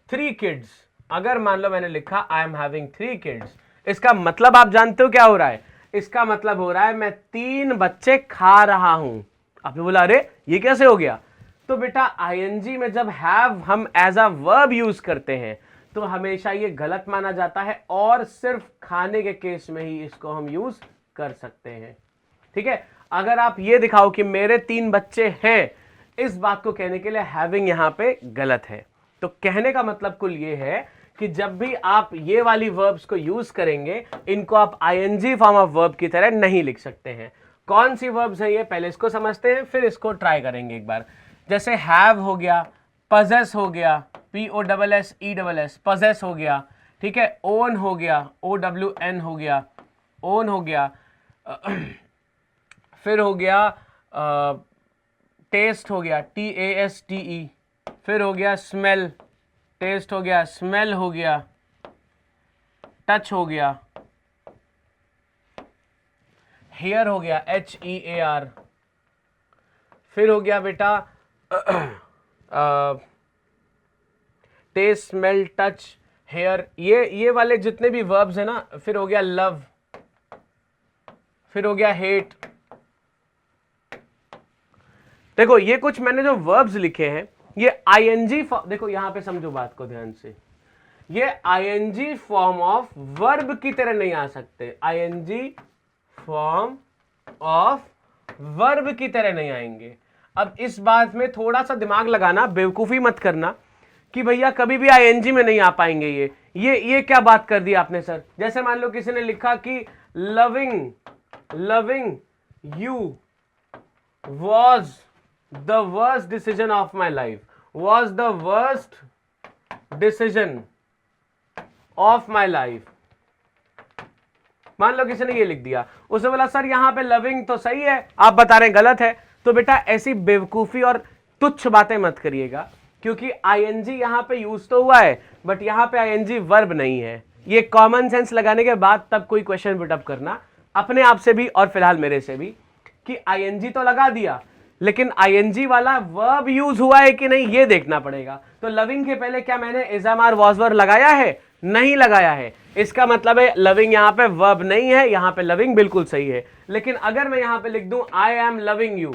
3 किड्स, अगर मान लो मैंने लिखा आई एम हैविंग 3 किड्स, इसका मतलब आप जानते हो क्या हो रहा है? इसका मतलब हो रहा है मैं 3 बच्चे खा रहा हूं। आपने बोला अरे ये कैसे हो गया? तो बेटा आईएनजी में जब हैव हम एज अ वर्ब यूज करते हैं तो हमेशा ये गलत माना जाता है, और सिर्फ खाने के केस में ही इसको हम यूज कर सकते हैं। ठीक है, अगर आप ये दिखाओ कि मेरे 3 बच्चे हैं, इस बात को कहने के लिए हैविंग यहां पे गलत है। तो कहने का मतलब कुल ये है कि जब भी आप ये वाली वर्ब्स को यूज करेंगे, इनको आप आईएनजी फॉर्म ऑफ वर्ब की तरह नहीं लिख सकते हैं। कौन सी वर्ब्स है ये, पहले इसको समझते हैं फिर इसको ट्राई करेंगे एक बार। जैसे हैव हो गया, पजेस हो गया, POSSESS पजेस हो गया। ठीक है, ओन हो गया, OWN हो गया, ओन हो गया। फिर हो गया टेस्ट हो गया, TASTE। फिर हो गया स्मेल, टेस्ट हो गया, स्मेल हो गया, टच हो गया, हेयर हो गया, HEAR। फिर हो गया बेटा टेस्ट, स्मेल, टच, हेयर, ये वाले जितने भी वर्ब्स है ना। फिर हो गया लव, फिर हो गया हेट। देखो ये कुछ मैंने जो वर्ब्स लिखे हैं ये आईएनजी, देखो यहां पे समझो बात को ध्यान से, ये आईएनजी फॉर्म ऑफ वर्ब की तरह नहीं आ सकते। आईएनजी फॉर्म ऑफ वर्ब की तरह नहीं आएंगे। अब इस बात में थोड़ा सा दिमाग लगाना, बेवकूफी मत करना कि भैया कभी भी आईएनजी में नहीं आ पाएंगे। ये क्या बात कर दी आपने सर? जैसे मान लो किसी ने लिखा कि loving you was the worst decision of my life, was the worst decision of my life। मान लो किसी ने ये लिख दिया, उसने बोला सर यहां पे लविंग तो सही है, आप बता रहे हैं गलत है। तो बेटा ऐसी बेवकूफी और तुच्छ बातें मत करिएगा, क्योंकि आईएनजी यहां पे यूज तो हुआ है बट यहां पे आईएनजी वर्ब नहीं है। ये कॉमन सेंस लगाने के बाद तब कोई क्वेश्चन पुटअप करना अपने आप से भी और फिलहाल मेरे से भी, कि आईएनजी तो लगा दिया लेकिन आईएनजी वाला वर्ब यूज हुआ है कि नहीं ये देखना पड़ेगा। तो लविंग के पहले क्या मैंने इज़ामार वाज वर लगाया है? नहीं लगाया है। इसका मतलब है लविंग यहां पे वर्ब नहीं है, यहां पे लविंग बिल्कुल सही है। लेकिन अगर मैं यहां पे लिख दूं आई एम लविंग यू,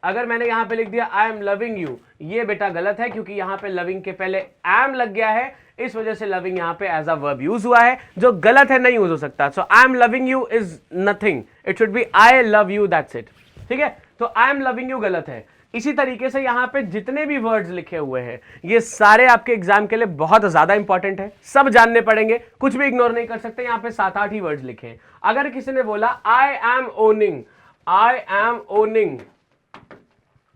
अगर मैंने यहां पे लिख दिया आई एम लविंग यू, ये बेटा गलत है, क्योंकि यहां पे लविंग के पहले एम लग गया है, इस वजह से लविंग यहां पे एज अ वर्ब यूज हुआ है, जो गलत है, नहीं यूज हो सकता। So I am loving you is nothing, it should be I love you, that's it. ठीक है, तो आई एम लविंग यू गलत है। इसी तरीके से यहां पे जितने भी वर्ड्स लिखे हुए हैं ये सारे आपके एग्जाम के लिए बहुत ज्यादा इंपॉर्टेंट है, सब जानने पड़ेंगे, कुछ भी इग्नोर नहीं कर सकते। यहां पे 7-8 ही वर्ड्स लिखे हैं। अगर किसी ने बोला I am owning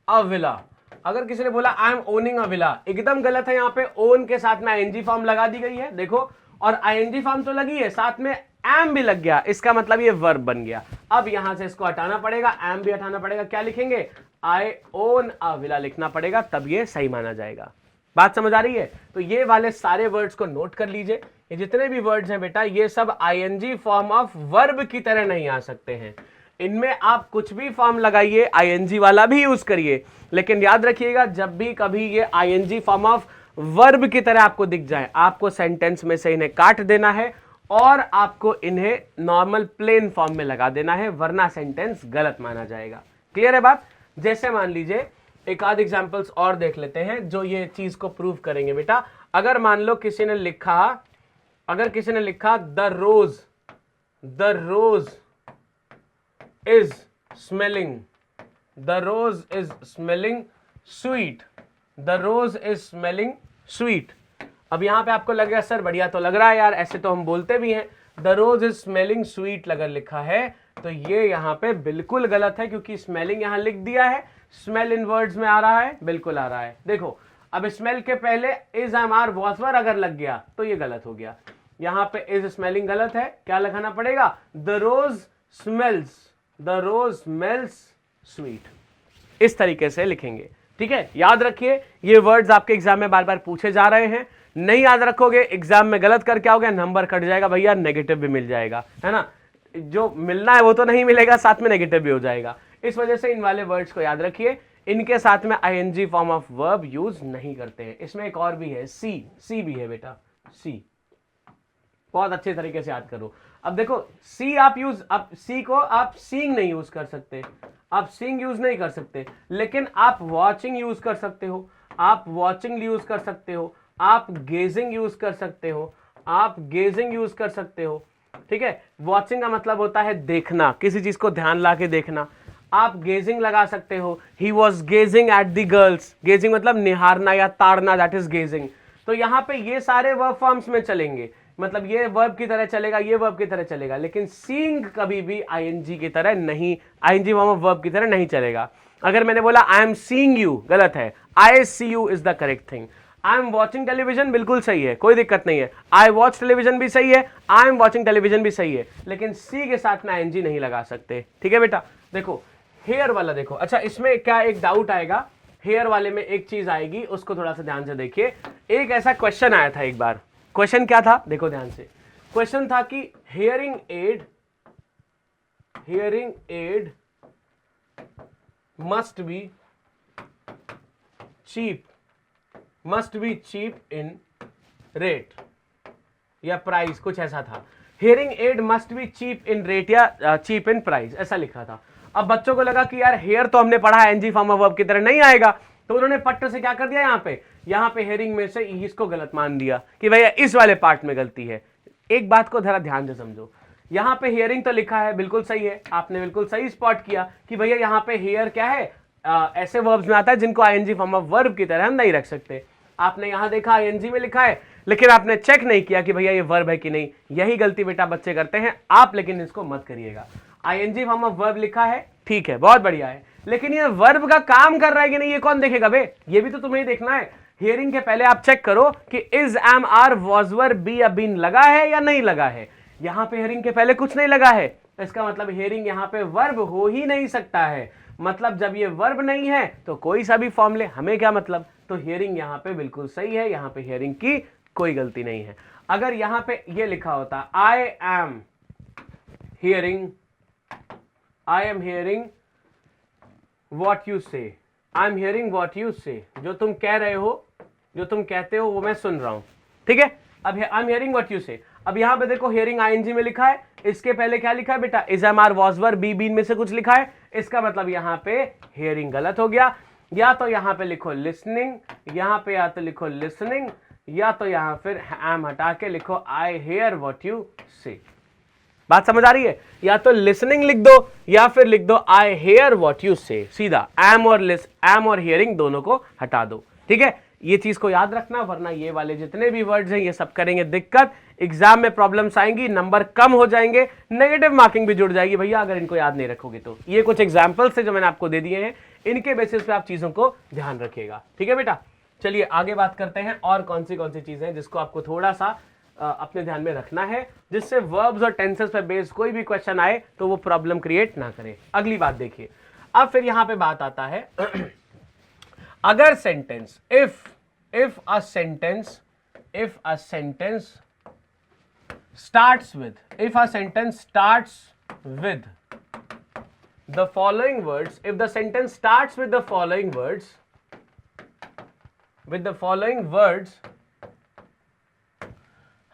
a villa, अगर किसी ने बोला I am owning a villa, एकदम गलत है। यहां पे ओन के साथ में आईएनजी फॉर्म लगा दी गई है, देखो, और आईएनजी फॉर्म तो लगी है, साथ में एम भी लग गया, इसका मतलब ये वर्ब बन गया। अब यहां से इसको हटाना पड़ेगा, एम भी हटाना पड़ेगा, क्या लिखेंगे, आई ओन अ विला लिखना पड़ेगा, तब ये सही माना जाएगा। बात समझ आ रही है? तो ये वाले सारे वर्ड्स को नोट कर लीजिए, ये जितने भी वर्ड्स हैं बेटा, ये सब आईएनजी फॉर्म ऑफ वर्ब की तरह नहीं आ सकते हैं। इनमें आप कुछ भी फॉर्म लगाइए, आईएनजी वाला भी यूज करिए, लेकिन याद रखिएगा जब भी कभी ये आईएनजी फॉर्म ऑफ वर्ब की तरह आपको दिख जाए, आपको सेंटेंस में से इन्हें काट देना है और आपको इन्हें नॉर्मल प्लेन फॉर्म में लगा देना है, वरना सेंटेंस गलत माना जाएगा। क्लियर है बात? जैसे मान लीजिए एक आध एग्जांपल्स और देख लेते हैं जो ये चीज को प्रूव करेंगे बेटा। अगर मान लो किसी ने लिखा the rose is smelling sweet, the rose is smelling sweet. अब यहां पे आपको लगेगा सर बढ़िया तो लग रहा है यार, ऐसे तो हम बोलते भी हैं, the rose is smelling sweet अगर लिखा है तो ये यहां पे बिल्कुल गलत है, क्योंकि स्मेलिंग यहां लिख दिया है, स्मेल इन वर्ड्स में आ रहा है, बिल्कुल आ रहा है। देखो अब स्मेल के पहले is am are was were अगर लग गया तो ये गलत हो गया, यहां पे इज स्मेलिंग गलत है, क्या लगाना पड़ेगा, द रोज स्मेल्स स्वीट, इस तरीके से लिखेंगे। ठीक है, याद रखिए ये वर्ड्स आपके एग्जाम में बार बार पूछे जा रहे हैं, नहीं याद रखोगे एग्जाम में गलत कर क्या हो गया, नंबर कट जाएगा भैया, नेगेटिव भी मिल जाएगा, है ना, जो मिलना है वो तो नहीं मिलेगा, साथ में नेगेटिव भी हो जाएगा। इस वजह से इन वाले वर्ड्स को याद रखिए, इनके साथ में I N G form of verb use नहीं करते हैं। इसमें एक और भी है, सी भी है बेटा, सी, बहुत अच्छे तरीके से याद करो। अब देखो सी आप यूज, अब सी को आप सीइंग नहीं यूज कर सकते, आप सीइंग यूज नहीं कर सकते, लेकिन आप वॉचिंग यूज कर सकते हो, आप वॉचिंग यूज कर सकते हो, आप गेजिंग यूज कर सकते हो, आप गेजिंग यूज कर सकते हो। ठीक है, वॉचिंग का मतलब होता है देखना, किसी चीज को ध्यान ला के देखना, आप गेजिंग लगा सकते हो, he was gazing at the girls, gazing मतलब निहारना या ताड़ना, दैट इज गेजिंग। तो यहां पे ये सारे वर्ब फॉर्म्स में चलेंगे, मतलब ये वर्ब की तरह चलेगा, ये वर्ब की तरह चलेगा, लेकिन सीइंग कभी भी आईएनजी की तरह नहीं, आईएनजी फॉर्म ऑफ वर्ब की तरह नहीं चलेगा। अगर मैंने बोला आई एम सीइंग यू, गलत है, I see you is the correct thing. I am watching television बिल्कुल सही है, कोई दिक्कत नहीं है, आई वॉच टेलीविजन भी सही है, आई एम वॉचिंग टेलीविजन भी सही है, लेकिन सी के साथ में आईएनजी नहीं लगा सकते। ठीक है बेटा, देखो हेयर वाला देखो, अच्छा इसमें क्या एक डाउट आएगा, हेयर वाले में एक चीज आएगी, उसको थोड़ा सा ध्यान से देखिए। एक ऐसा क्वेश्चन आया था एक बार, क्वेश्चन क्या था देखो ध्यान से, क्वेश्चन था कि hearing aid must be cheap in rate या प्राइस, कुछ ऐसा था, hearing aid must be cheap in rate या चीप इन प्राइस, ऐसा लिखा था। अब बच्चों को लगा कि यार हेयर तो हमने पढ़ा है, एनजी फॉर्म ऑफ वर्ब की तरह नहीं आएगा, तो उन्होंने पट्ट से क्या कर दिया, यहाँ पे हेयरिंग में से इसको गलत मान दिया कि भैया इस वाले पार्ट में गलती है। एक बात को जरा ध्यान से समझो, यहाँ पे हेयरिंग तो लिखा है, बिल्कुल सही है, आपने बिल्कुल सही स्पॉट किया कि भैया यहाँ पे हेयर क्या है, ऐसे वर्ब्स में आता है जिनको आईएनजी फॉर्म ऑफ वर्ब की तरह हम नहीं रख सकते। आपने यहाँ देखा आईएनजी में लिखा है, लेकिन आपने चेक नहीं किया कि भैया ये वर्ब है कि नहीं। यही गलती बेटा बच्चे करते हैं, आप लेकिन इसको मत करिएगा। आईएनजी फॉर्म ऑफ वर्ब लिखा है, ठीक है, बहुत बढ़िया है, लेकिन ये वर्ब का काम कर रहा है कि नहीं, ये कौन देखेगा बे, ये भी तो तुम्हें देखना है। हियरिंग के पहले आप चेक करो कि is, am, are, was, were, be या बीन लगा है या नहीं लगा है। यहां पे हियरिंग के पहले कुछ नहीं लगा है, तो इसका मतलब हियरिंग यहां पे वर्ब हो ही नहीं सकता है। मतलब जब ये वर्ब नहीं है तो कोई सा भी फॉर्म ले, हमें क्या मतलब। तो हियरिंग यहां पे बिल्कुल सही है, यहां पे हियरिंग की कोई गलती नहीं है। अगर यहां पे ये लिखा होता I am hearing what you say, I'm hearing what you say, जो तुम कह रहे हो, जो तुम कहते हो वो मैं सुन रहा हूं, ठीक है। अब I'm hearing what you say, अब यहां पे देखो हियरिंग आईएनजी में लिखा है, इसके पहले क्या लिखा है बेटा, is, am, are, was, were, be, been में से कुछ लिखा है, इसका मतलब यहां पे हेयरिंग गलत हो गया। या तो यहां पे लिखो लिसनिंग, यहां पे या तो लिखो लिसनिंग, या तो यहां फिर एम हटा के लिखो आई हेयर व्हाट यू से। बात समझ आ रही है? या तो लिसनिंग लिख दो या फिर लिख दो आई हेयर व्हाट यू से, सीधा एम और हियरिंग दोनों को हटा दो। ठीक है, ये चीज को याद रखना, वरना ये वाले जितने भी वर्ड्स हैं ये सब करेंगे दिक्कत, एग्जाम में प्रॉब्लम्स आएंगी, नंबर कम हो जाएंगे, नेगेटिव मार्किंग भी जुड़ जाएगी भैया अगर इनको याद नहीं रखोगे तो। ये कुछ एग्जाम्पल्स है जो मैंने आपको दे दिए हैं, इनके बेसिस पे आप चीजों को ध्यान रखिएगा। ठीक है बेटा, चलिए आगे बात करते हैं और कौन सी चीजें हैं जिसको आपको थोड़ा सा अपने ध्यान में रखना है, जिससे वर्ब्स और टेंसेस पे बेस्ड कोई भी क्वेश्चन आए तो वो प्रॉब्लम क्रिएट ना करे। अगली बात देखिए, अब फिर यहां पे बात आता है अगर sentence if a sentence starts with the following words, if the sentence starts with the following words,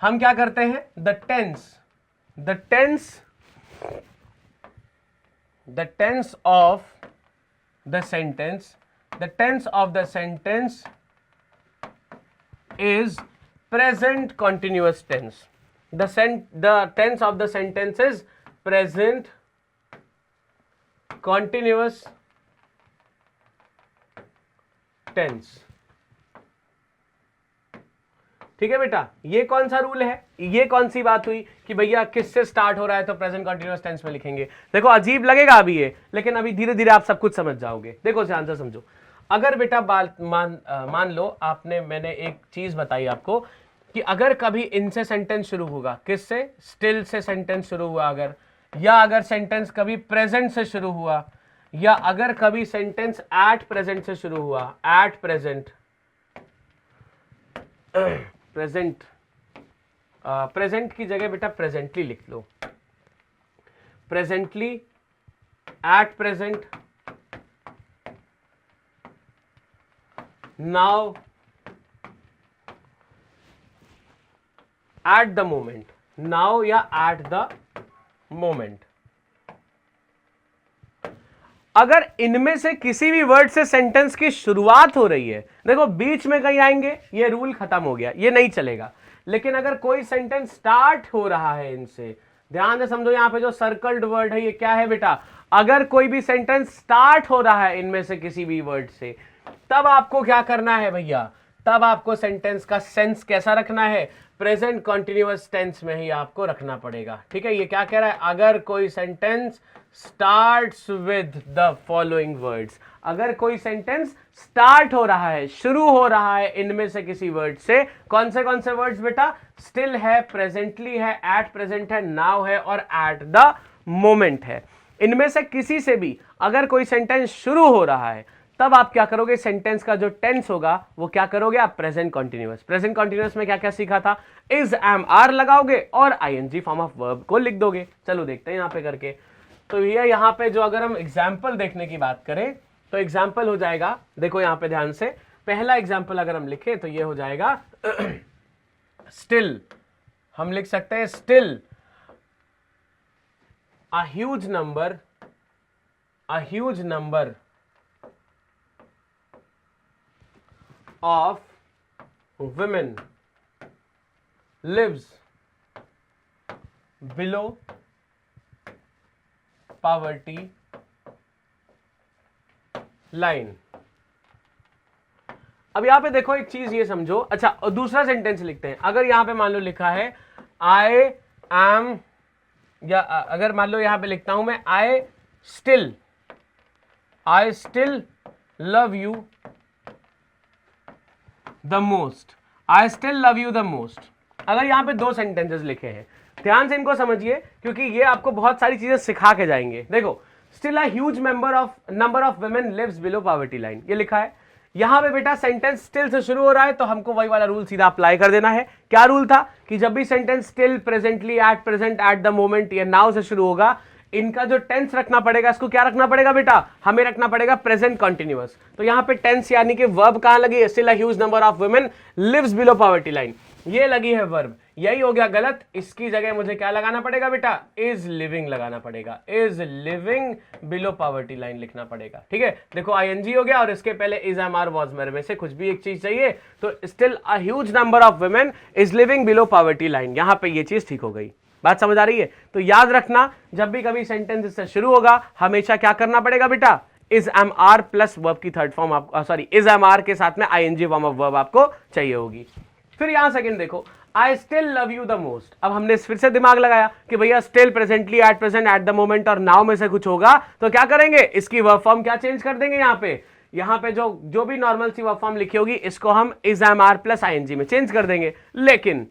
हम क्या करते हैं, the tense of the sentence is present continuous tense. The tense of the sentence is present continuous tense. ठीक है बेटा, ये कौन सा रूल है, ये कौन सी बात हुई कि भैया किससे स्टार्ट हो रहा है तो प्रेजेंट कंटिन्यूअस टेंस में लिखेंगे। देखो अजीब लगेगा अभी ये, लेकिन अभी धीरे धीरे आप सब कुछ समझ जाओगे। देखो ध्यान से समझो, अगर बेटा मान लो मैंने एक चीज बताई आपको कि अगर कभी इनसे सेंटेंस शुरू होगा, किससे, स्टिल से सेंटेंस शुरू हुआ अगर, या अगर सेंटेंस कभी प्रेजेंट से शुरू हुआ, या अगर कभी सेंटेंस एट प्रेजेंट से शुरू हुआ, एट प्रेजेंट की जगह बेटा प्रेजेंटली लिख लो, presently, at present, now, at the moment, now या एट द मोमेंट। अगर इनमें से किसी भी वर्ड से सेंटेंस की शुरुआत हो रही है, देखो बीच में कहीं आएंगे, ये रूल खत्म हो गया, ये नहीं चलेगा। लेकिन अगर कोई सेंटेंस स्टार्ट हो रहा है इनसे, ध्यान से समझो, यहां पे जो सर्कल्ड वर्ड है ये क्या है बेटा, अगर कोई भी सेंटेंस स्टार्ट हो रहा है इनमें से किसी भी वर्ड से, तब आपको क्या करना है भैया, तब आपको सेंटेंस का सेंस कैसा रखना है, प्रेजेंट कंटिन्यूअस टेंस में ही आपको रखना पड़ेगा। ठीक है, ये क्या कह रहा है, अगर कोई sentence starts with the following words, अगर कोई सेंटेंस स्टार्ट हो रहा है, शुरू हो रहा है इनमें से किसी वर्ड से, कौन से वर्ड्स बेटा, स्टिल है, प्रेजेंटली है, एट प्रेजेंट है, नाउ है और एट द मोमेंट है, इनमें से किसी से भी अगर कोई सेंटेंस शुरू हो रहा है, तब आप क्या करोगे, सेंटेंस का जो टेंस होगा वो क्या करोगे आप, प्रेजेंट कंटीन्यूअस में क्या क्या सीखा था, इज, एम, आर लगाओगे और आईएनजी फॉर्म ऑफ वर्ब को लिख दोगे। चलो देखते हैं यहां पे करके। तो ये यहां पे जो अगर हम एग्जाम्पल देखने की बात करें तो एग्जाम्पल हो जाएगा, देखो यहां पे ध्यान से, पहला एग्जाम्पल अगर हम लिखें तो ये हो जाएगा स्टिल, हम लिख सकते हैं still a huge number of women lives below poverty line। अब यहां पे देखो एक चीज ये समझो, अच्छा और दूसरा सेंटेंस लिखते हैं। अगर यहां पे मान लो लिखा है आई एम, या अगर मान लो यहां पे लिखता हूं मैं I still love you the most, I still love you the most. अगर यहां पे दो सेंटेंसेस लिखे हैं, ध्यान से इनको समझिए क्योंकि ये आपको बहुत सारी चीजें सिखा के जाएंगे। देखो still a huge number of women lives below poverty line, ये लिखा है। यहां पे बेटा सेंटेंस स्टिल से शुरू हो रहा है तो हमको वही वाला रूल सीधा अप्लाई कर देना है। क्या रूल था कि जब भी sentence still, presently, at present, eight the moment या नाउ से शुरू होगा, इनका जो टेंस रखना पड़ेगा, इसको क्या रखना पड़ेगा बेटा, हमें रखना पड़ेगा प्रेजेंट कंटीन्यूअस। तो यहां पे टेंस यानी कि वर्ब कहां लगी, still a huge number of women lives below poverty line. ये लगी है वर्ब, यही हो गया गलत। इसकी जगह मुझे क्या लगाना पड़ेगा बेटा, इज लिविंग लगाना पड़ेगा, is living below poverty line लिखना पड़ेगा। ठीक है, देखो आईएनजी हो गया और इसके पहले इज एम आर वॉज मेरे में से कुछ भी एक चीज चाहिए, तो still a huge number of women is living below poverty line, यहां पे ये चीज ठीक हो गई। बात समझ आ रही है? तो याद रखना, जब भी कभी सेंटेंस इससे शुरू होगा हमेशा क्या करना पड़ेगा बेटा, is am are plus verb की थर्ड फॉर्म आपको, सॉरी इज एम आर के साथ में आईएनजी फॉर्म ऑफ वर्ब आपको चाहिए होगी। फिर यहां सेकंड देखो, I still love you the most. अब हमने फिर से दिमाग लगाया कि भैया still, presently, at present, eight the moment और नाउ में से कुछ होगा तो क्या करेंगे, इसकी वर्ब फॉर्म क्या चेंज कर देंगे, यहां पे जो भी नॉर्मल सी वर्ब फॉर्म लिखी होगी इसको हम is am are plus ING में चेंज कर देंगे। लेकिन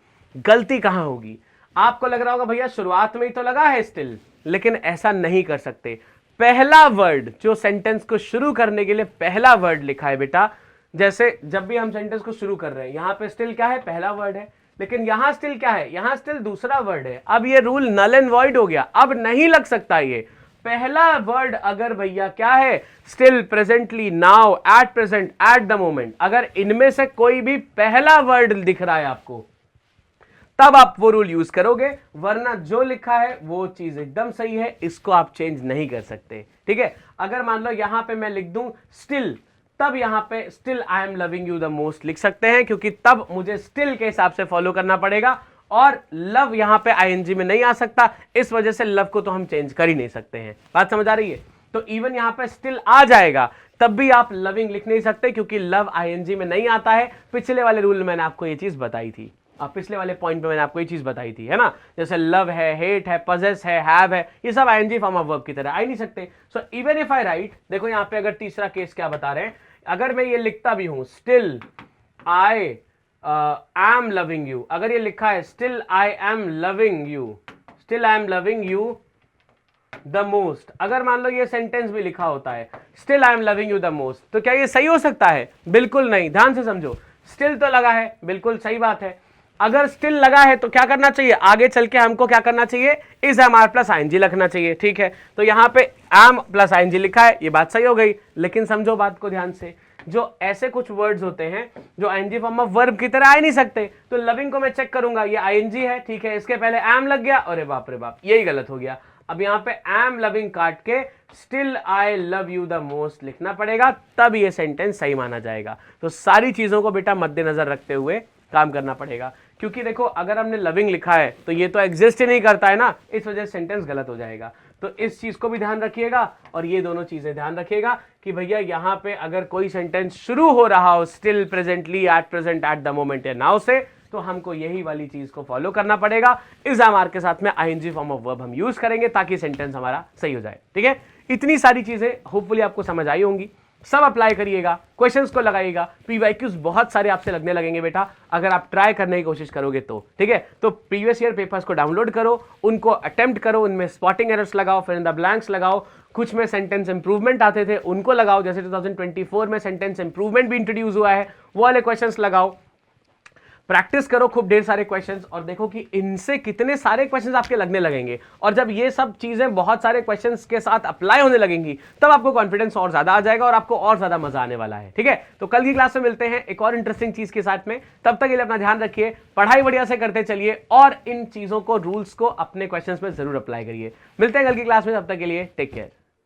गलती कहां होगी, आपको लग रहा होगा भैया शुरुआत में ही तो लगा है स्टिल, लेकिन ऐसा नहीं कर सकते। पहला वर्ड जो सेंटेंस को शुरू करने के लिए पहला वर्ड लिखा है बेटा, जैसे जब भी हम सेंटेंस को शुरू कर रहे हैं यहां पे स्टिल क्या है, पहला वर्ड है, लेकिन यहां स्टिल क्या है, यहां स्टिल दूसरा वर्ड है। अब ये रूल नल एंड वॉइड हो गया, अब नहीं लग सकता ये पहला वर्ड। अगर भैया क्या है, still, presently, now, at present, eight the moment, अगर इनमें से कोई भी पहला वर्ड दिख रहा है आपको, तब आप वो रूल यूज करोगे, वरना जो लिखा है वो चीज एकदम सही है, इसको आप चेंज नहीं कर सकते। ठीक है, अगर मान लो यहां पे मैं लिख दूं स्टिल, तब यहां पे still I am loving you the most लिख सकते हैं, क्योंकि तब मुझे स्टिल के हिसाब से फॉलो करना पड़ेगा और लव यहां पे आईएनजी में नहीं आ सकता, इस वजह से लव को तो हम चेंज कर ही नहीं सकते हैं। बात समझ आ रही है? तो इवन यहां पे स्टिल आ जाएगा तब भी आप लविंग लिख नहीं सकते, क्योंकि लव आईएनजी में नहीं आता है। पिछले वाले रूल में मैंने आपको ये चीज बताई थी, पिछले वाले पॉइंट पे मैंने आपको ये चीज बताई थी, है ना, जैसे लव है, हेट है, पजेस है, हैव है, ये सब आईएनजी फॉर्म ऑफ वर्ब की तरह आ ही नहीं सकते। So even if I right, देखो यहां पे अगर तीसरा केस क्या बता रहे हैं, अगर मैं ये लिखता भी हूं still I am loving you, अगर ये लिखा है still I am loving you, still I am loving you the most, अगर मान लो ये सेंटेंस भी लिखा होता है still I am loving you the most, तो क्या ये सही हो सकता है? बिल्कुल नहीं। ध्यान से समझो, स्टिल तो लगा है, बिल्कुल सही बात है। अगर स्टिल लगा है तो क्या करना चाहिए, आगे चल के हमको क्या करना चाहिए, is am are plus ING लिखना चाहिए। ठीक है, तो यहां पे एम प्लस आईएनजी लिखा है, ये बात सही हो गई। लेकिन समझो बात को ध्यान से, जो ऐसे कुछ वर्ड्स होते हैं जो आईएनजी फॉर्म ऑफ वर्ब की तरह आ नहीं सकते, तो लविंग को मैं चेक करूंगा, ये आईएनजी है, ठीक है, इसके पहले एम लग गया, अरे बाप रे बाप, यही गलत हो गया। अब यहां पे एम लविंग काट के still I love you the most लिखना पड़ेगा, तब ये सेंटेंस सही माना जाएगा। तो सारी चीजों को बेटा मद्देनजर रखते हुए काम करना पड़ेगा, क्योंकि देखो अगर हमने लविंग लिखा है तो ये तो एग्जिस्ट ही नहीं करता है ना, इस वजह से सेंटेंस गलत हो जाएगा। तो इस चीज को भी ध्यान रखिएगा और ये दोनों चीजें ध्यान रखिएगा कि भैया यहां पे अगर कोई सेंटेंस शुरू हो रहा हो still, presently, at present, eight the moment या नाउ से, तो हमको यही वाली चीज को फॉलो करना पड़ेगा। इज एम आर के साथ में आईएनजी फॉर्म ऑफ वर्ब हम यूज करेंगे ताकि सेंटेंस हमारा सही हो जाए। ठीक है, इतनी सारी चीजें होपफुली आपको समझ आई होंगी, सब अप्लाई करिएगा, क्वेश्चंस को लगाइएगा, पीवाईक्यूज बहुत सारे आपसे लगने लगेंगे बेटा अगर आप ट्राई करने की कोशिश करोगे तो। ठीक है, तो प्रीवियस ईयर पेपर्स को डाउनलोड करो, उनको अटेम्प्ट करो, उनमें स्पॉटिंग एरर्स लगाओ, फिर इन द ब्लैंक्स लगाओ, कुछ में सेंटेंस इंप्रूवमेंट आते थे उनको लगाओ, जैसे 2024 में सेंटेंस इंप्रूवमेंट भी इंट्रोड्यूस हुआ है, वो वाले क्वेश्चंस लगाओ, प्रैक्टिस करो खूब ढेर सारे क्वेश्चंस और देखो कि इनसे कितने सारे क्वेश्चंस आपके लगने लगेंगे। और जब ये सब चीजें बहुत सारे क्वेश्चंस के साथ अप्लाई होने लगेंगी तब आपको कॉन्फिडेंस और ज्यादा आ जाएगा और आपको और ज्यादा मजा आने वाला है। ठीक है, तो कल की क्लास में मिलते हैं एक और इंटरेस्टिंग चीज के साथ में। तब तक के लिए अपना ध्यान रखिए, पढ़ाई बढ़िया से करते चलिए और इन चीजों को, रूल्स को अपने क्वेश्चंस में जरूर अप्लाई करिए। मिलते हैं कल की क्लास में, तब तक के लिए टेक केयर।